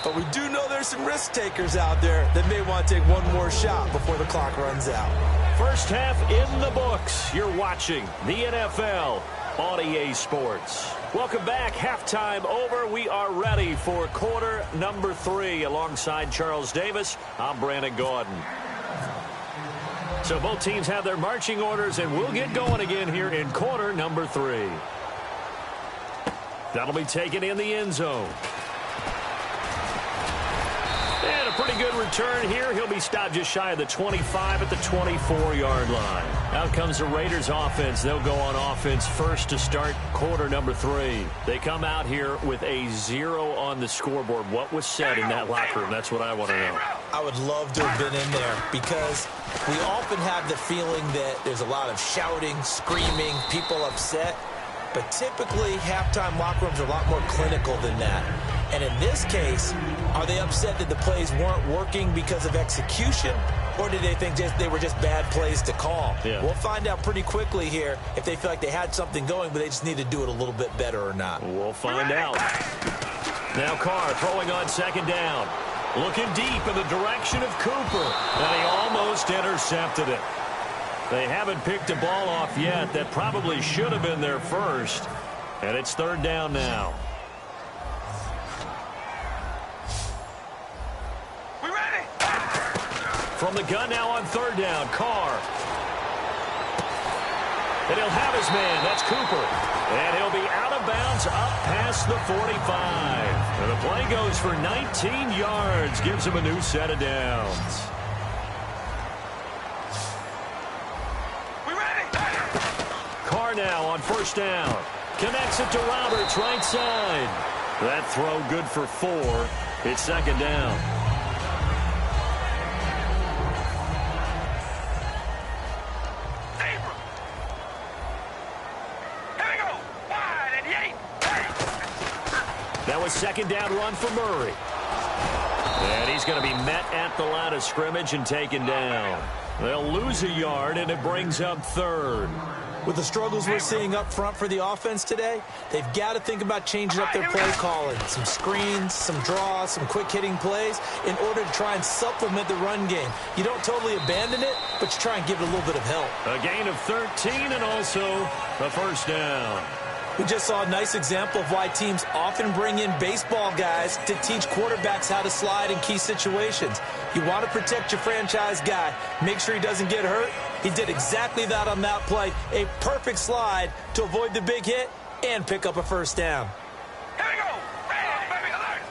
But we do know there's some risk takers out there that may want to take one more shot before the clock runs out. First half in the books. You're watching the NFL on EA Sports. Welcome back. Halftime over. We are ready for quarter number 3. Alongside Charles Davis, I'm Brandon Gordon. So both teams have their marching orders, and we'll get going again here in quarter number 3. That'll be taken in the end zone. And a pretty good return here. He'll be stopped just shy of the 25 at the 24-yard line. Out comes the Raiders offense. They'll go on offense first to start quarter number 3. They come out here with a 0 on the scoreboard. What was said in that locker room? That's what I want to know. I would love to have been in there because we often have the feeling that there's a lot of shouting, screaming, people upset. But typically, halftime locker rooms are a lot more clinical than that. And in this case, are they upset that the plays weren't working because of execution? Or did they think they were just bad plays to call? Yeah. We'll find out pretty quickly here if they feel like they had something going, but they just need to do it a little bit better or not. We'll find out. Now Carr throwing on second down. Looking deep in the direction of Cooper. And he almost intercepted it. They haven't picked a ball off yet. That probably should have been their first. And it's third down now. We ready? From the gun now on third down, Carr. And he'll have his man. That's Cooper. And he'll be out of bounds up past the 45. And the play goes for 19 yards. Gives him a new set of downs. Carr now on first down. Connects it to Roberts, right side. That throw good for 4. It's second down. That was second down run for Murray. And he's going to be met at the line of scrimmage and taken down. They'll lose a yard, and it brings up third. With the struggles we're seeing up front for the offense today, they've got to think about changing up their play calling. Some screens, some draws, some quick-hitting plays in order to try and supplement the run game. You don't totally abandon it, but you try and give it a little bit of help. A gain of 13 and also a first down. We just saw a nice example of why teams often bring in baseball guys to teach quarterbacks how to slide in key situations. You want to protect your franchise guy. Make sure he doesn't get hurt. He did exactly that on that play. A perfect slide to avoid the big hit and pick up a first down. Here we go. Baby, alert.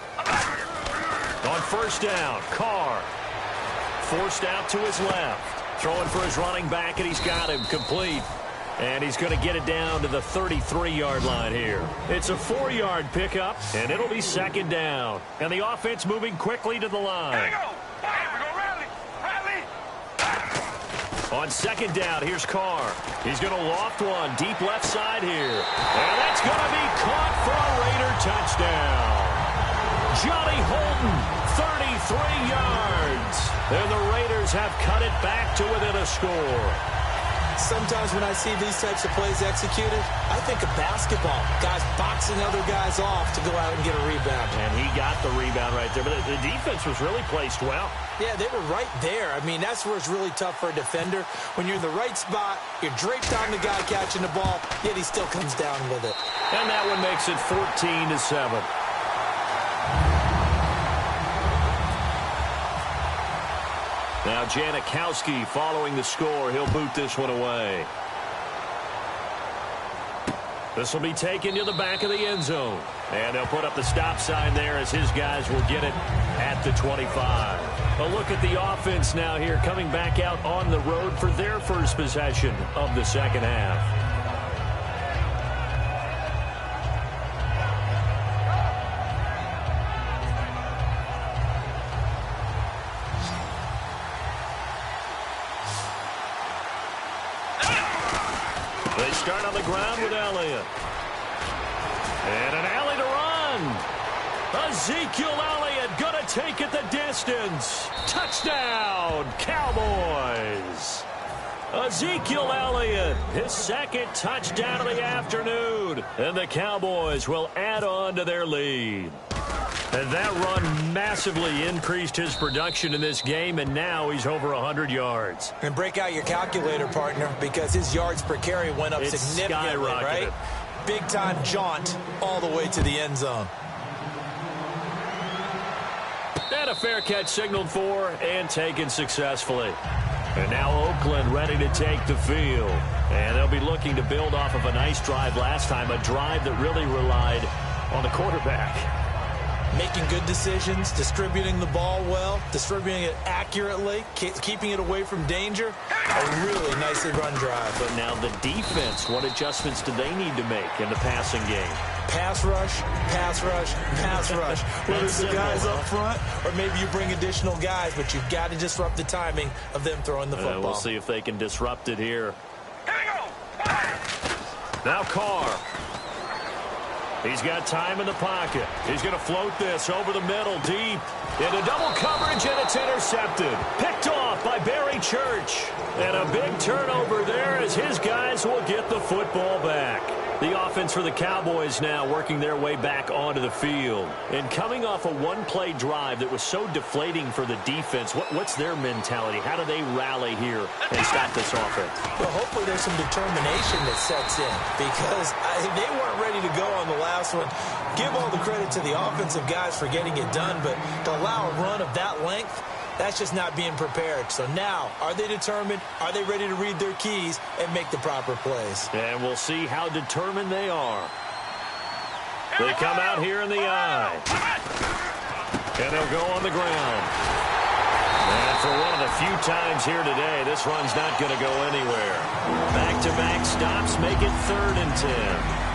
On first down, Carr forced out to his left. Throwing for his running back, and he's got him complete. And he's going to get it down to the 33-yard line here. It's a 4-yard pickup, and it'll be second down. And the offense moving quickly to the line. Here we go. We're going to rally. On second down, here's Carr. He's going to loft one deep left side here. And that's going to be caught for a Raider touchdown. Johnny Holden, 33 yards. And the Raiders have cut it back to within a score. Sometimes when I see these types of plays executed, I think of basketball. Guys boxing other guys off to go out and get a rebound. And he got the rebound right there. But the defense was really placed well. Yeah, they were right there. I mean, that's where it's really tough for a defender. When you're in the right spot, you're draped on the guy catching the ball, yet he still comes down with it. And that one makes it 14-7. Now Janikowski following the score. He'll boot this one away. This will be taken to the back of the end zone. And they'll put up the stop sign there as his guys will get it at the 25. A look at the offense now here coming back out on the road for their first possession of the second half. They start on the ground with Elliott. And an alley to run. Ezekiel Elliott going to take it the distance. Touchdown, Cowboys. Ezekiel Elliott, his second touchdown of the afternoon. And the Cowboys will add on to their lead. And that run massively increased his production in this game, and now he's over 100 yards. And break out your calculator, partner, because his yards per carry went up significantly, right? big-time jaunt all the way to the end zone. And a fair catch signaled for and taken successfully. And now Oakland ready to take the field. And they'll be looking to build off of a nice drive last time, a drive that really relied on the quarterback. Making good decisions, distributing the ball well, distributing it accurately, keeping it away from danger. A really nicely run drive. But now the defense, what adjustments do they need to make in the passing game? Pass rush, pass rush, pass rush. Whether it's the guys up front or maybe you bring additional guys, but you've got to disrupt the timing of them throwing the football. We'll see if they can disrupt it here. Here we go. Now Carr. He's got time in the pocket. He's going to float this over the middle, deep. Into double coverage, and it's intercepted. Picked off by Barry Church. And a big turnover there as his guys will get the football back. The offense for the Cowboys now working their way back onto the field. And coming off a one-play drive that was so deflating for the defense, what's their mentality? How do they rally here and stop this offense? Well, hopefully there's some determination that sets in because they weren't ready to go on the last one. Give all the credit to the offensive guys for getting it done, but to allow a run of that length, that's just not being prepared. So now, are they determined? Are they ready to read their keys and make the proper plays? And we'll see how determined they are. They come out here in the eye. And they'll go on the ground. And for one of the few times here today, this run's not going to go anywhere. Back-to-back stops make it 3rd and 10.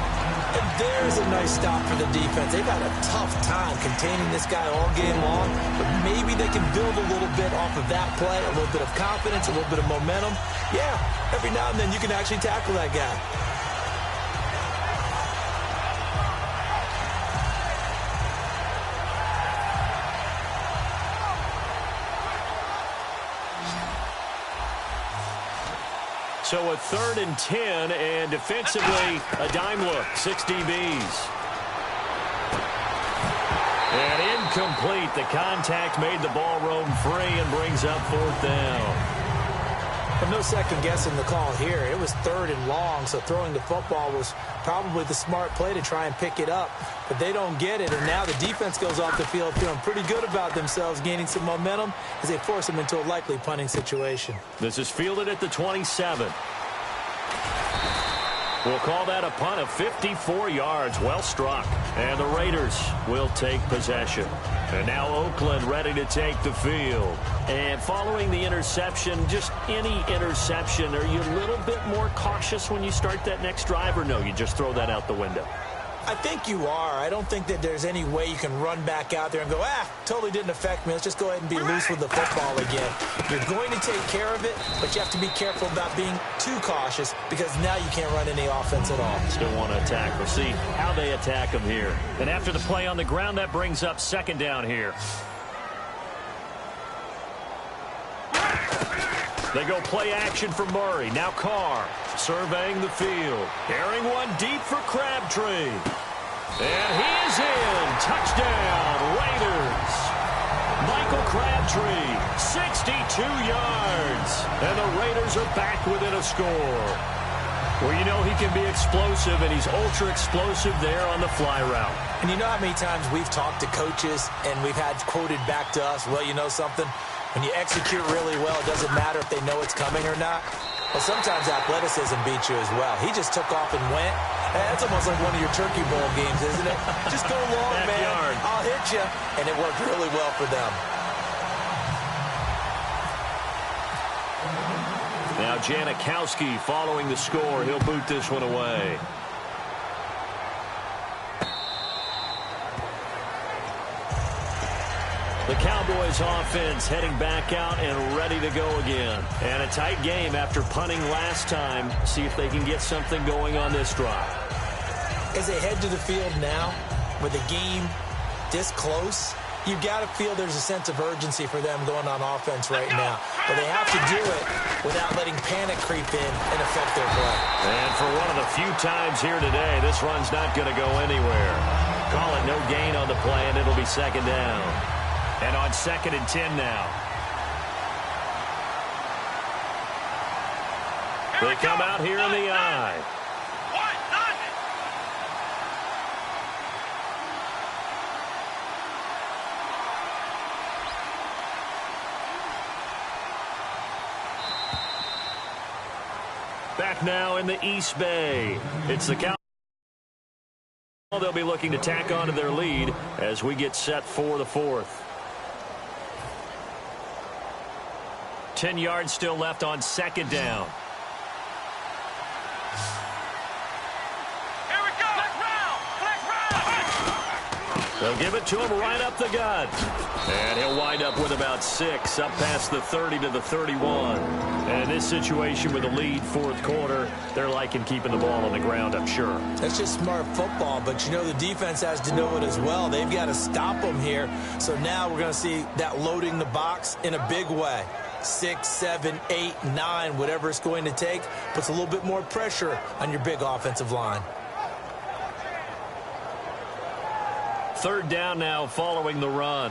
And there's a nice stop for the defense. They've had a tough time containing this guy all game long, but maybe they can build a little bit off of that play, a little bit of confidence, a little bit of momentum. Yeah, every now and then you can actually tackle that guy. So a 3rd and 10, and defensively, a dime look, 6 DBs. And incomplete. The contact made the ball roam free and brings up 4th down. But no second guessing the call here. It was 3rd and long, so throwing the football was probably the smart play to try and pick it up. But they don't get it, and now the defense goes off the field feeling pretty good about themselves, gaining some momentum as they force them into a likely punting situation. This is fielded at the 27. We'll call that a punt of 54 yards. Well struck. And the Raiders will take possession. And now Oakland ready to take the field. And following the interception, just any interception, are you a little bit more cautious when you start that next drive, or no, you just throw that out the window? I think you are. I don't think that there's any way you can run back out there and go, totally didn't affect me. Let's just go ahead and be loose with the football again. You're going to take care of it, but you have to be careful about being too cautious because now you can't run any offense at all. Still want to attack. We'll see how they attack them here. And after the play on the ground, that brings up 2nd down here. They go play action for Murray. Now Carr surveying the field. Airing one deep for Crabtree. And he is in. Touchdown, Raiders. Michael Crabtree, 62 yards. And the Raiders are back within a score. Well, you know he can be explosive, and he's ultra-explosive there on the fly route. And you know how many times we've talked to coaches and we've had quoted back to us, well, you know something? When you execute really well, it doesn't matter if they know it's coming or not. Well, sometimes athleticism beats you as well. He just took off and went. That's almost like one of your Turkey Bowl games, isn't it? Just go long, man. I'll hit you. And it worked really well for them. Now Janikowski following the score. He'll boot this one away. The Cowboys offense heading back out and ready to go again. And a tight game after punting last time. See if they can get something going on this drive. As they head to the field now, with the game this close, you've got to feel there's a sense of urgency for them going on offense right now. But they have to do it without letting panic creep in and affect their play. And for one of the few times here today, this run's not going to go anywhere. Call it no gain on the play, and it'll be 2nd down. And on 2nd and 10 now. They come out here in the eye. Back now in the East Bay. It's the Cowboys. They'll be looking to tack on to their lead as we get set for the fourth. 10 yards still left on second down. Here we go. Flex round. They'll give it to him right up the gut. And he'll wind up with about 6, up past the 30 to the 31. And in this situation with a lead fourth quarter, they're liking keeping the ball on the ground, I'm sure. That's just smart football, but you know the defense has to know it as well. They've got to stop them here. So now we're going to see that loading the box in a big way. 6, 7, 8, 9, whatever it's going to take, puts a little bit more pressure on your big offensive line. Third down now following the run.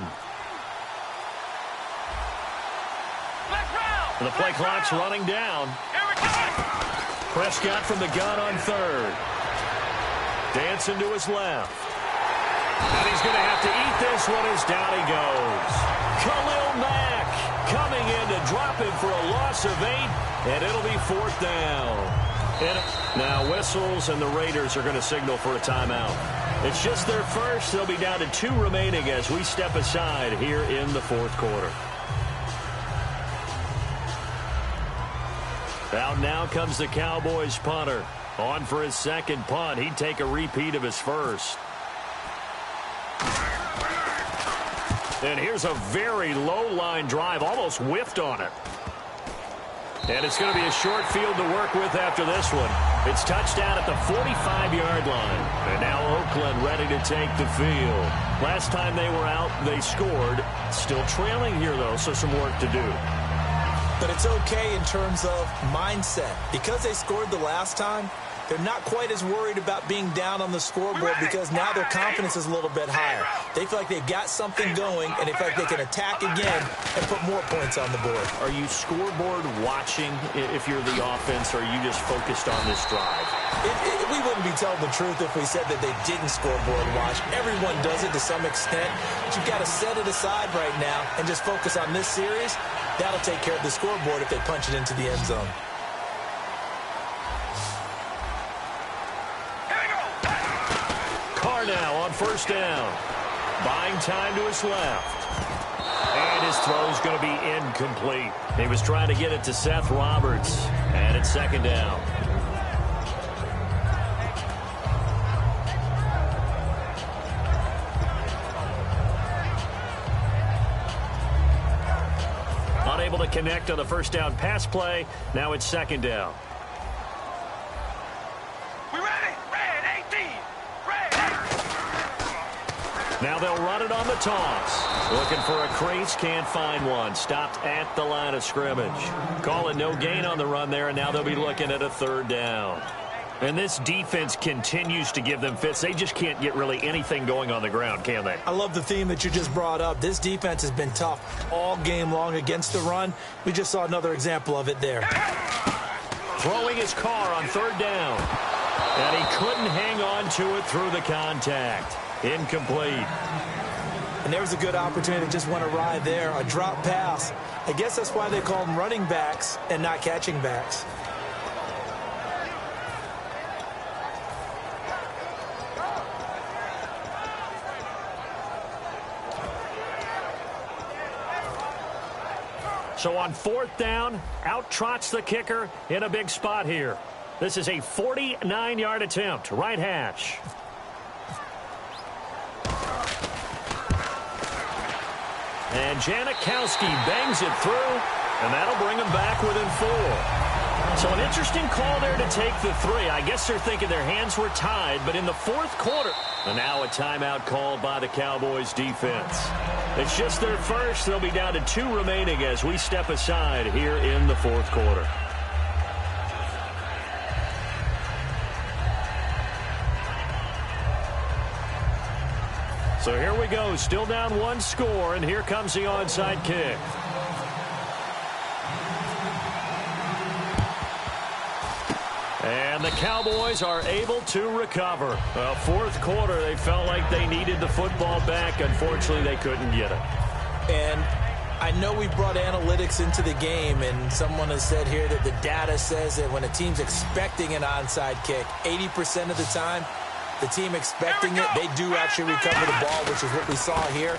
The play clock's running down. Here we go. Prescott from the gun on third. Dancing to his left. And he's going to have to eat this one as down he goes. Khalil Mack coming in to drop him for a loss of 8, and it'll be fourth down. Now whistles, and the Raiders are going to signal for a timeout. It's just their first. They'll be down to 2 remaining as we step aside here in the fourth quarter. Out now comes the Cowboys punter. On for his second punt. He'd take a repeat of his first. And here's a very low-line drive. Almost whiffed on it. And it's going to be a short field to work with after this one. It's touchdown at the 45-yard line. And now Oakland ready to take the field. Last time they were out, they scored. Still trailing here, though, so some work to do. But it's okay in terms of mindset. Because they scored the last time, they're not quite as worried about being down on the scoreboard because now their confidence is a little bit higher. They feel like they've got something going, and they feel like they can attack again and put more points on the board. Are you scoreboard watching if you're the offense, or are you just focused on this drive? We wouldn't be telling the truth if we said that they didn't scoreboard watch. Everyone does it to some extent. But you've got to set it aside right now and just focus on this series. That'll take care of the scoreboard if they punch it into the end zone. Carr now on first down. Buying time to his left. And his throw's going to be incomplete. He was trying to get it to Seth Roberts. And it's second down. Unable to connect on the first down pass play. Now it's second down. We ready? Red 18. Red. Now they'll run it on the toss. Looking for a crease, can't find one. Stopped at the line of scrimmage. Call it no gain on the run there, and now they'll be looking at a third down. And this defense continues to give them fits. They just can't get really anything going on the ground, can they? I love the theme that you just brought up. This defense has been tough all game long against the run. We just saw another example of it there. Throwing his Carr on third down. And he couldn't hang on to it through the contact. Incomplete. And there was a good opportunity to just went awry there. A drop pass. I guess that's why they call them running backs and not catching backs. So on fourth down, out trots the kicker in a big spot here. This is a 49-yard attempt, right hash. And Janikowski bangs it through, and that'll bring him back within 4. So an interesting call there to take the 3. I guess they're thinking their hands were tied, but in the fourth quarter. And now a timeout called by the Cowboys defense. It's just their first. They'll be down to 2 remaining as we step aside here in the fourth quarter. So here we go, still down 1 score, and here comes the onside kick. And the Cowboys are able to recover. Fourth quarter, they felt like they needed the football back. Unfortunately, they couldn't get it. And I know we brought analytics into the game, and someone has said here that the data says that when a team's expecting an onside kick, 80% of the time, the team expecting it, they do actually recover the ball, which is what we saw here.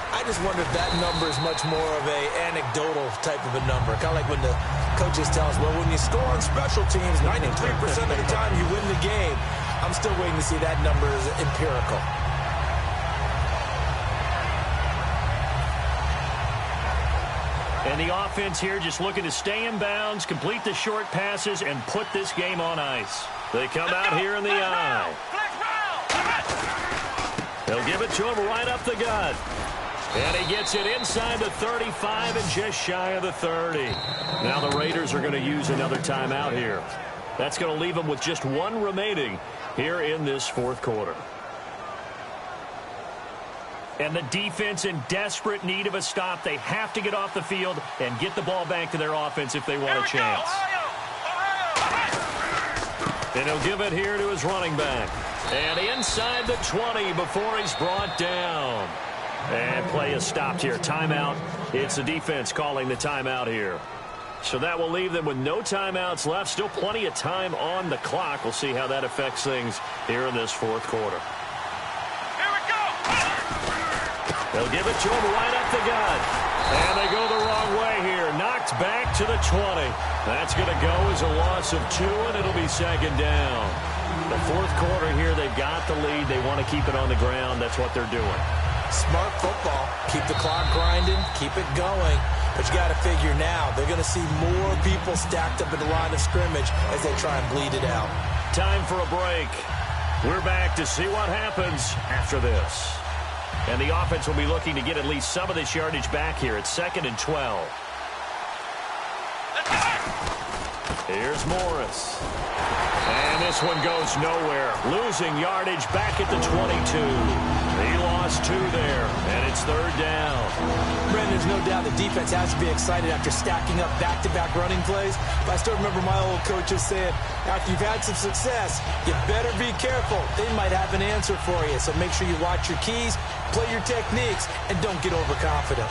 I just wonder if that number is much more of a anecdotal type of a number. Kind of like when the coaches tell us, well, when you score on special teams, 93% of the time you win the game. I'm still waiting to see that number is empirical. And the offense here just looking to stay in bounds, complete the short passes, and put this game on ice. They come out here in the eye. They'll give it to him right up the gut. And he gets it inside the 35 and just shy of the 30. Now the Raiders are going to use another timeout here. That's going to leave them with just one remaining here in this fourth quarter. And the defense in desperate need of a stop. They have to get off the field and get the ball back to their offense if they want a chance. And he'll give it here to his running back. And inside the 20 before he's brought down. And play is stopped here. Timeout. It's the defense calling the timeout here. So that will leave them with no timeouts left. Still plenty of time on the clock. We'll see how that affects things here in this fourth quarter. Here we go. They'll give it to him right up the gut. And they go the wrong way here. Knocked back to the 20. That's going to go as a loss of 2, and it'll be second down. The fourth quarter here, they've got the lead. They want to keep it on the ground. That's what they're doing. Smart football. Keep the clock grinding. Keep it going. But you got to figure now, they're going to see more people stacked up at the line of scrimmage as they try and bleed it out. Time for a break. We're back to see what happens after this. And the offense will be looking to get at least some of this yardage back here. It's 2nd and 12. Here's Morris. And this one goes nowhere. Losing yardage back at the 22. He lost 2 there, and it's 3rd down. Brandon, there's no doubt the defense has to be excited after stacking up back-to-back running plays. But I still remember my old coaches saying, after you've had some success, you better be careful. They might have an answer for you. So make sure you watch your keys, play your techniques, and don't get overconfident.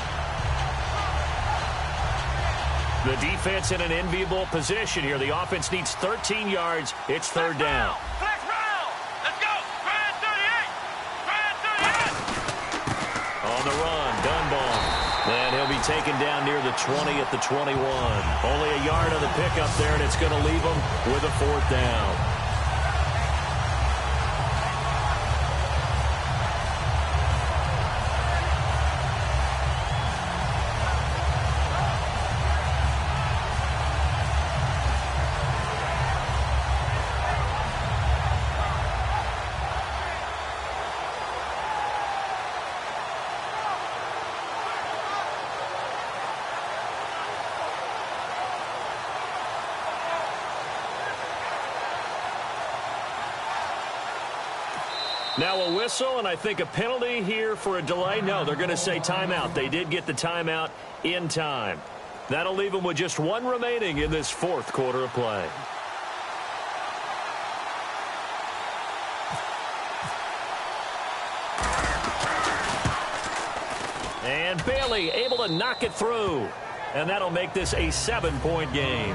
The defense in an enviable position here. The offense needs 13 yards. It's 3rd down. Flex round. Let's go. Brand 38. On the run, Dunbar. And he'll be taken down near the 20 at the 21. Only a yard on the pickup there, and it's going to leave him with a 4th down. Now a whistle, and I think a penalty here for a delay. No, they're going to say timeout. They did get the timeout in time. That'll leave them with just one remaining in this fourth quarter of play. And Bailey able to knock it through. And that'll make this a 7-point game.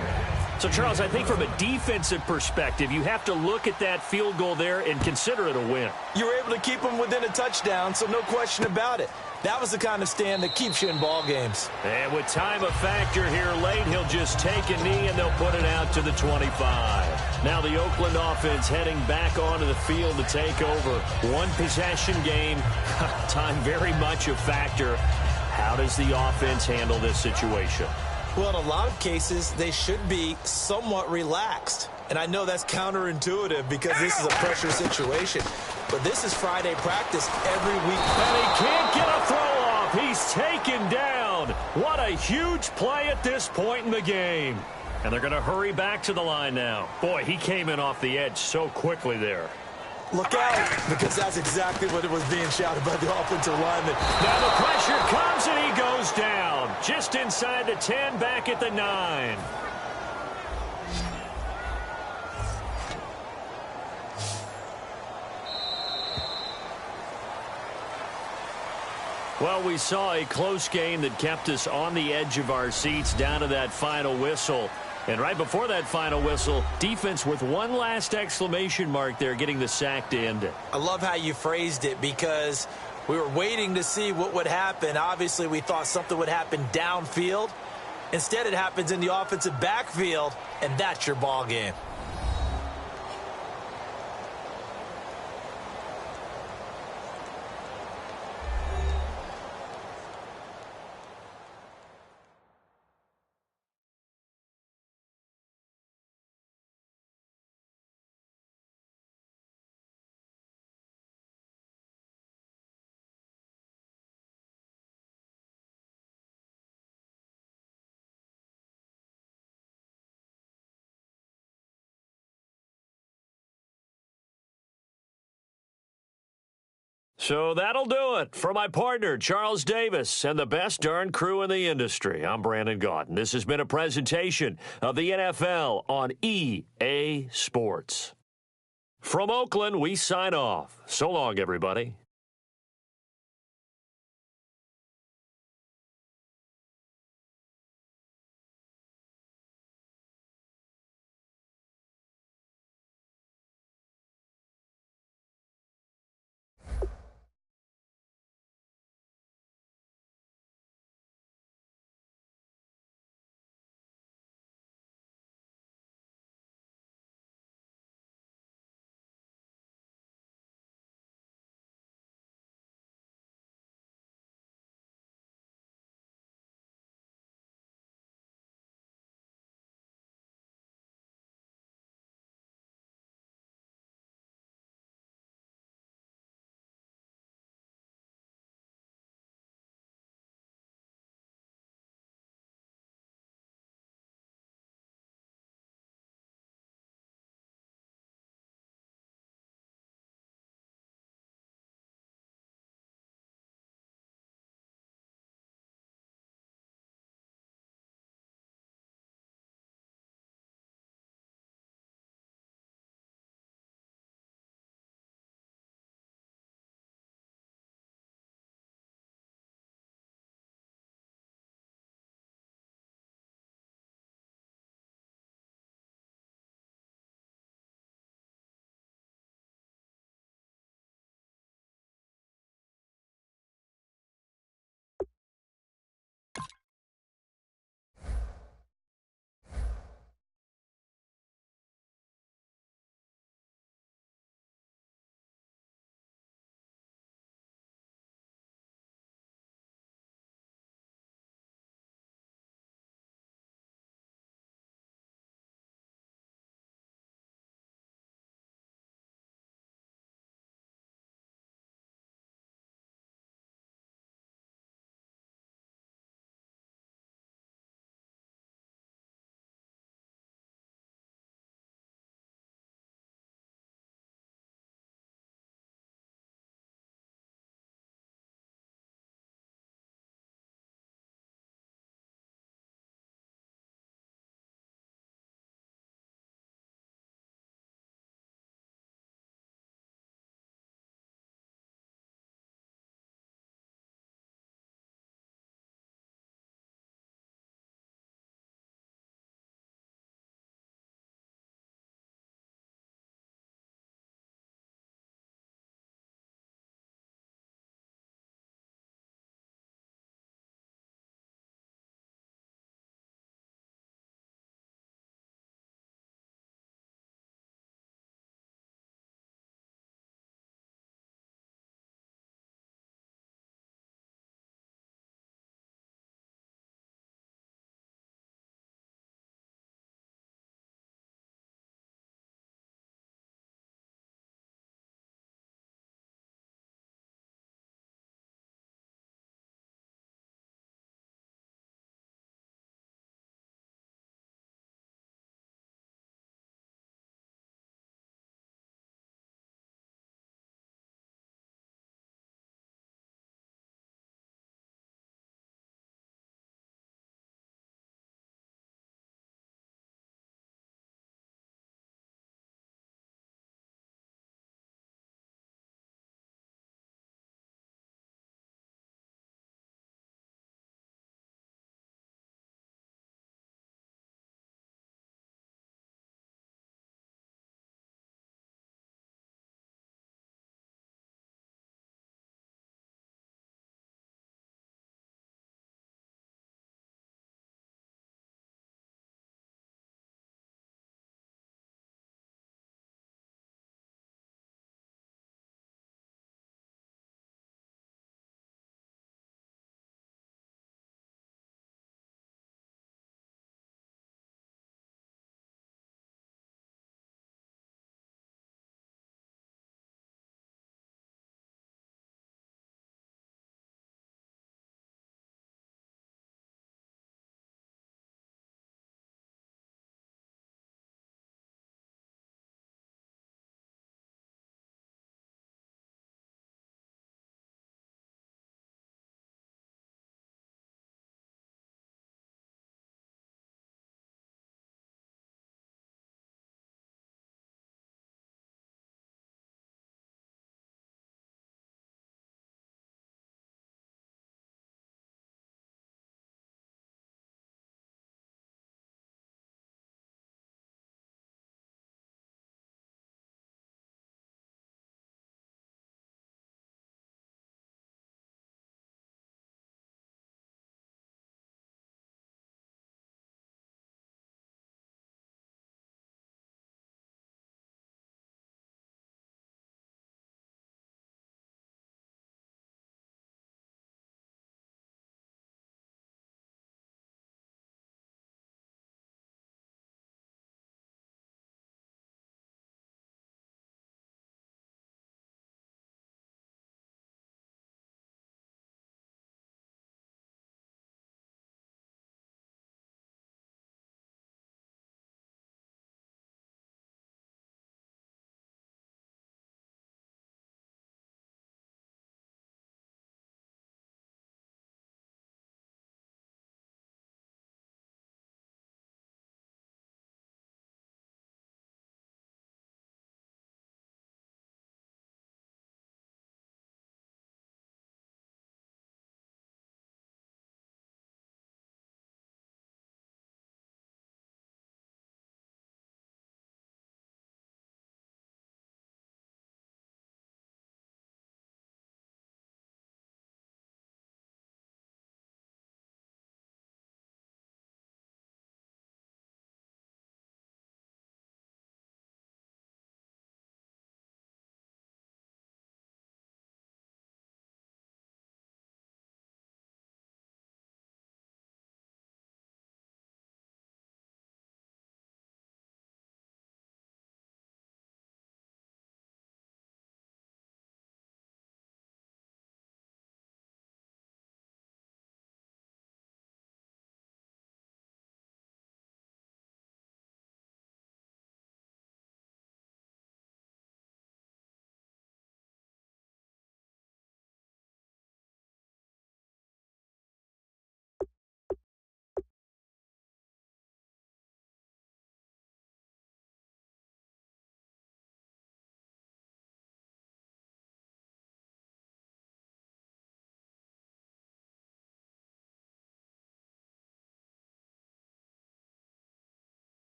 So, Charles, I think from a defensive perspective, you have to look at that field goal there and consider it a win. You were able to keep them within a touchdown, so no question about it. That was the kind of stand that keeps you in ball games. And with time a factor here late, he'll just take a knee and they'll put it out to the 25. Now the Oakland offense heading back onto the field to take over. One possession game, time very much a factor. How does the offense handle this situation? Well, in a lot of cases, they should be somewhat relaxed. And I know that's counterintuitive because this is a pressure situation. But this is Friday practice every week. And he can't get a throw off. He's taken down. What a huge play at this point in the game. And they're going to hurry back to the line now. Boy, he came in off the edge so quickly there. Look out, because that's exactly what it was being shouted by the offensive lineman. Now the pressure comes and he goes down. Just inside the 10, back at the 9. Well, we saw a close game that kept us on the edge of our seats down to that final whistle. And right before that final whistle, defense with one last exclamation mark there, getting the sack to end it. I love how you phrased it because we were waiting to see what would happen. Obviously, we thought something would happen downfield. Instead, it happens in the offensive backfield, and that's your ball game. So that'll do it. For my partner, Charles Davis, and the best darn crew in the industry, I'm Brandon Gaudin. This has been a presentation of the NFL on EA Sports. From Oakland, we sign off. So long, everybody.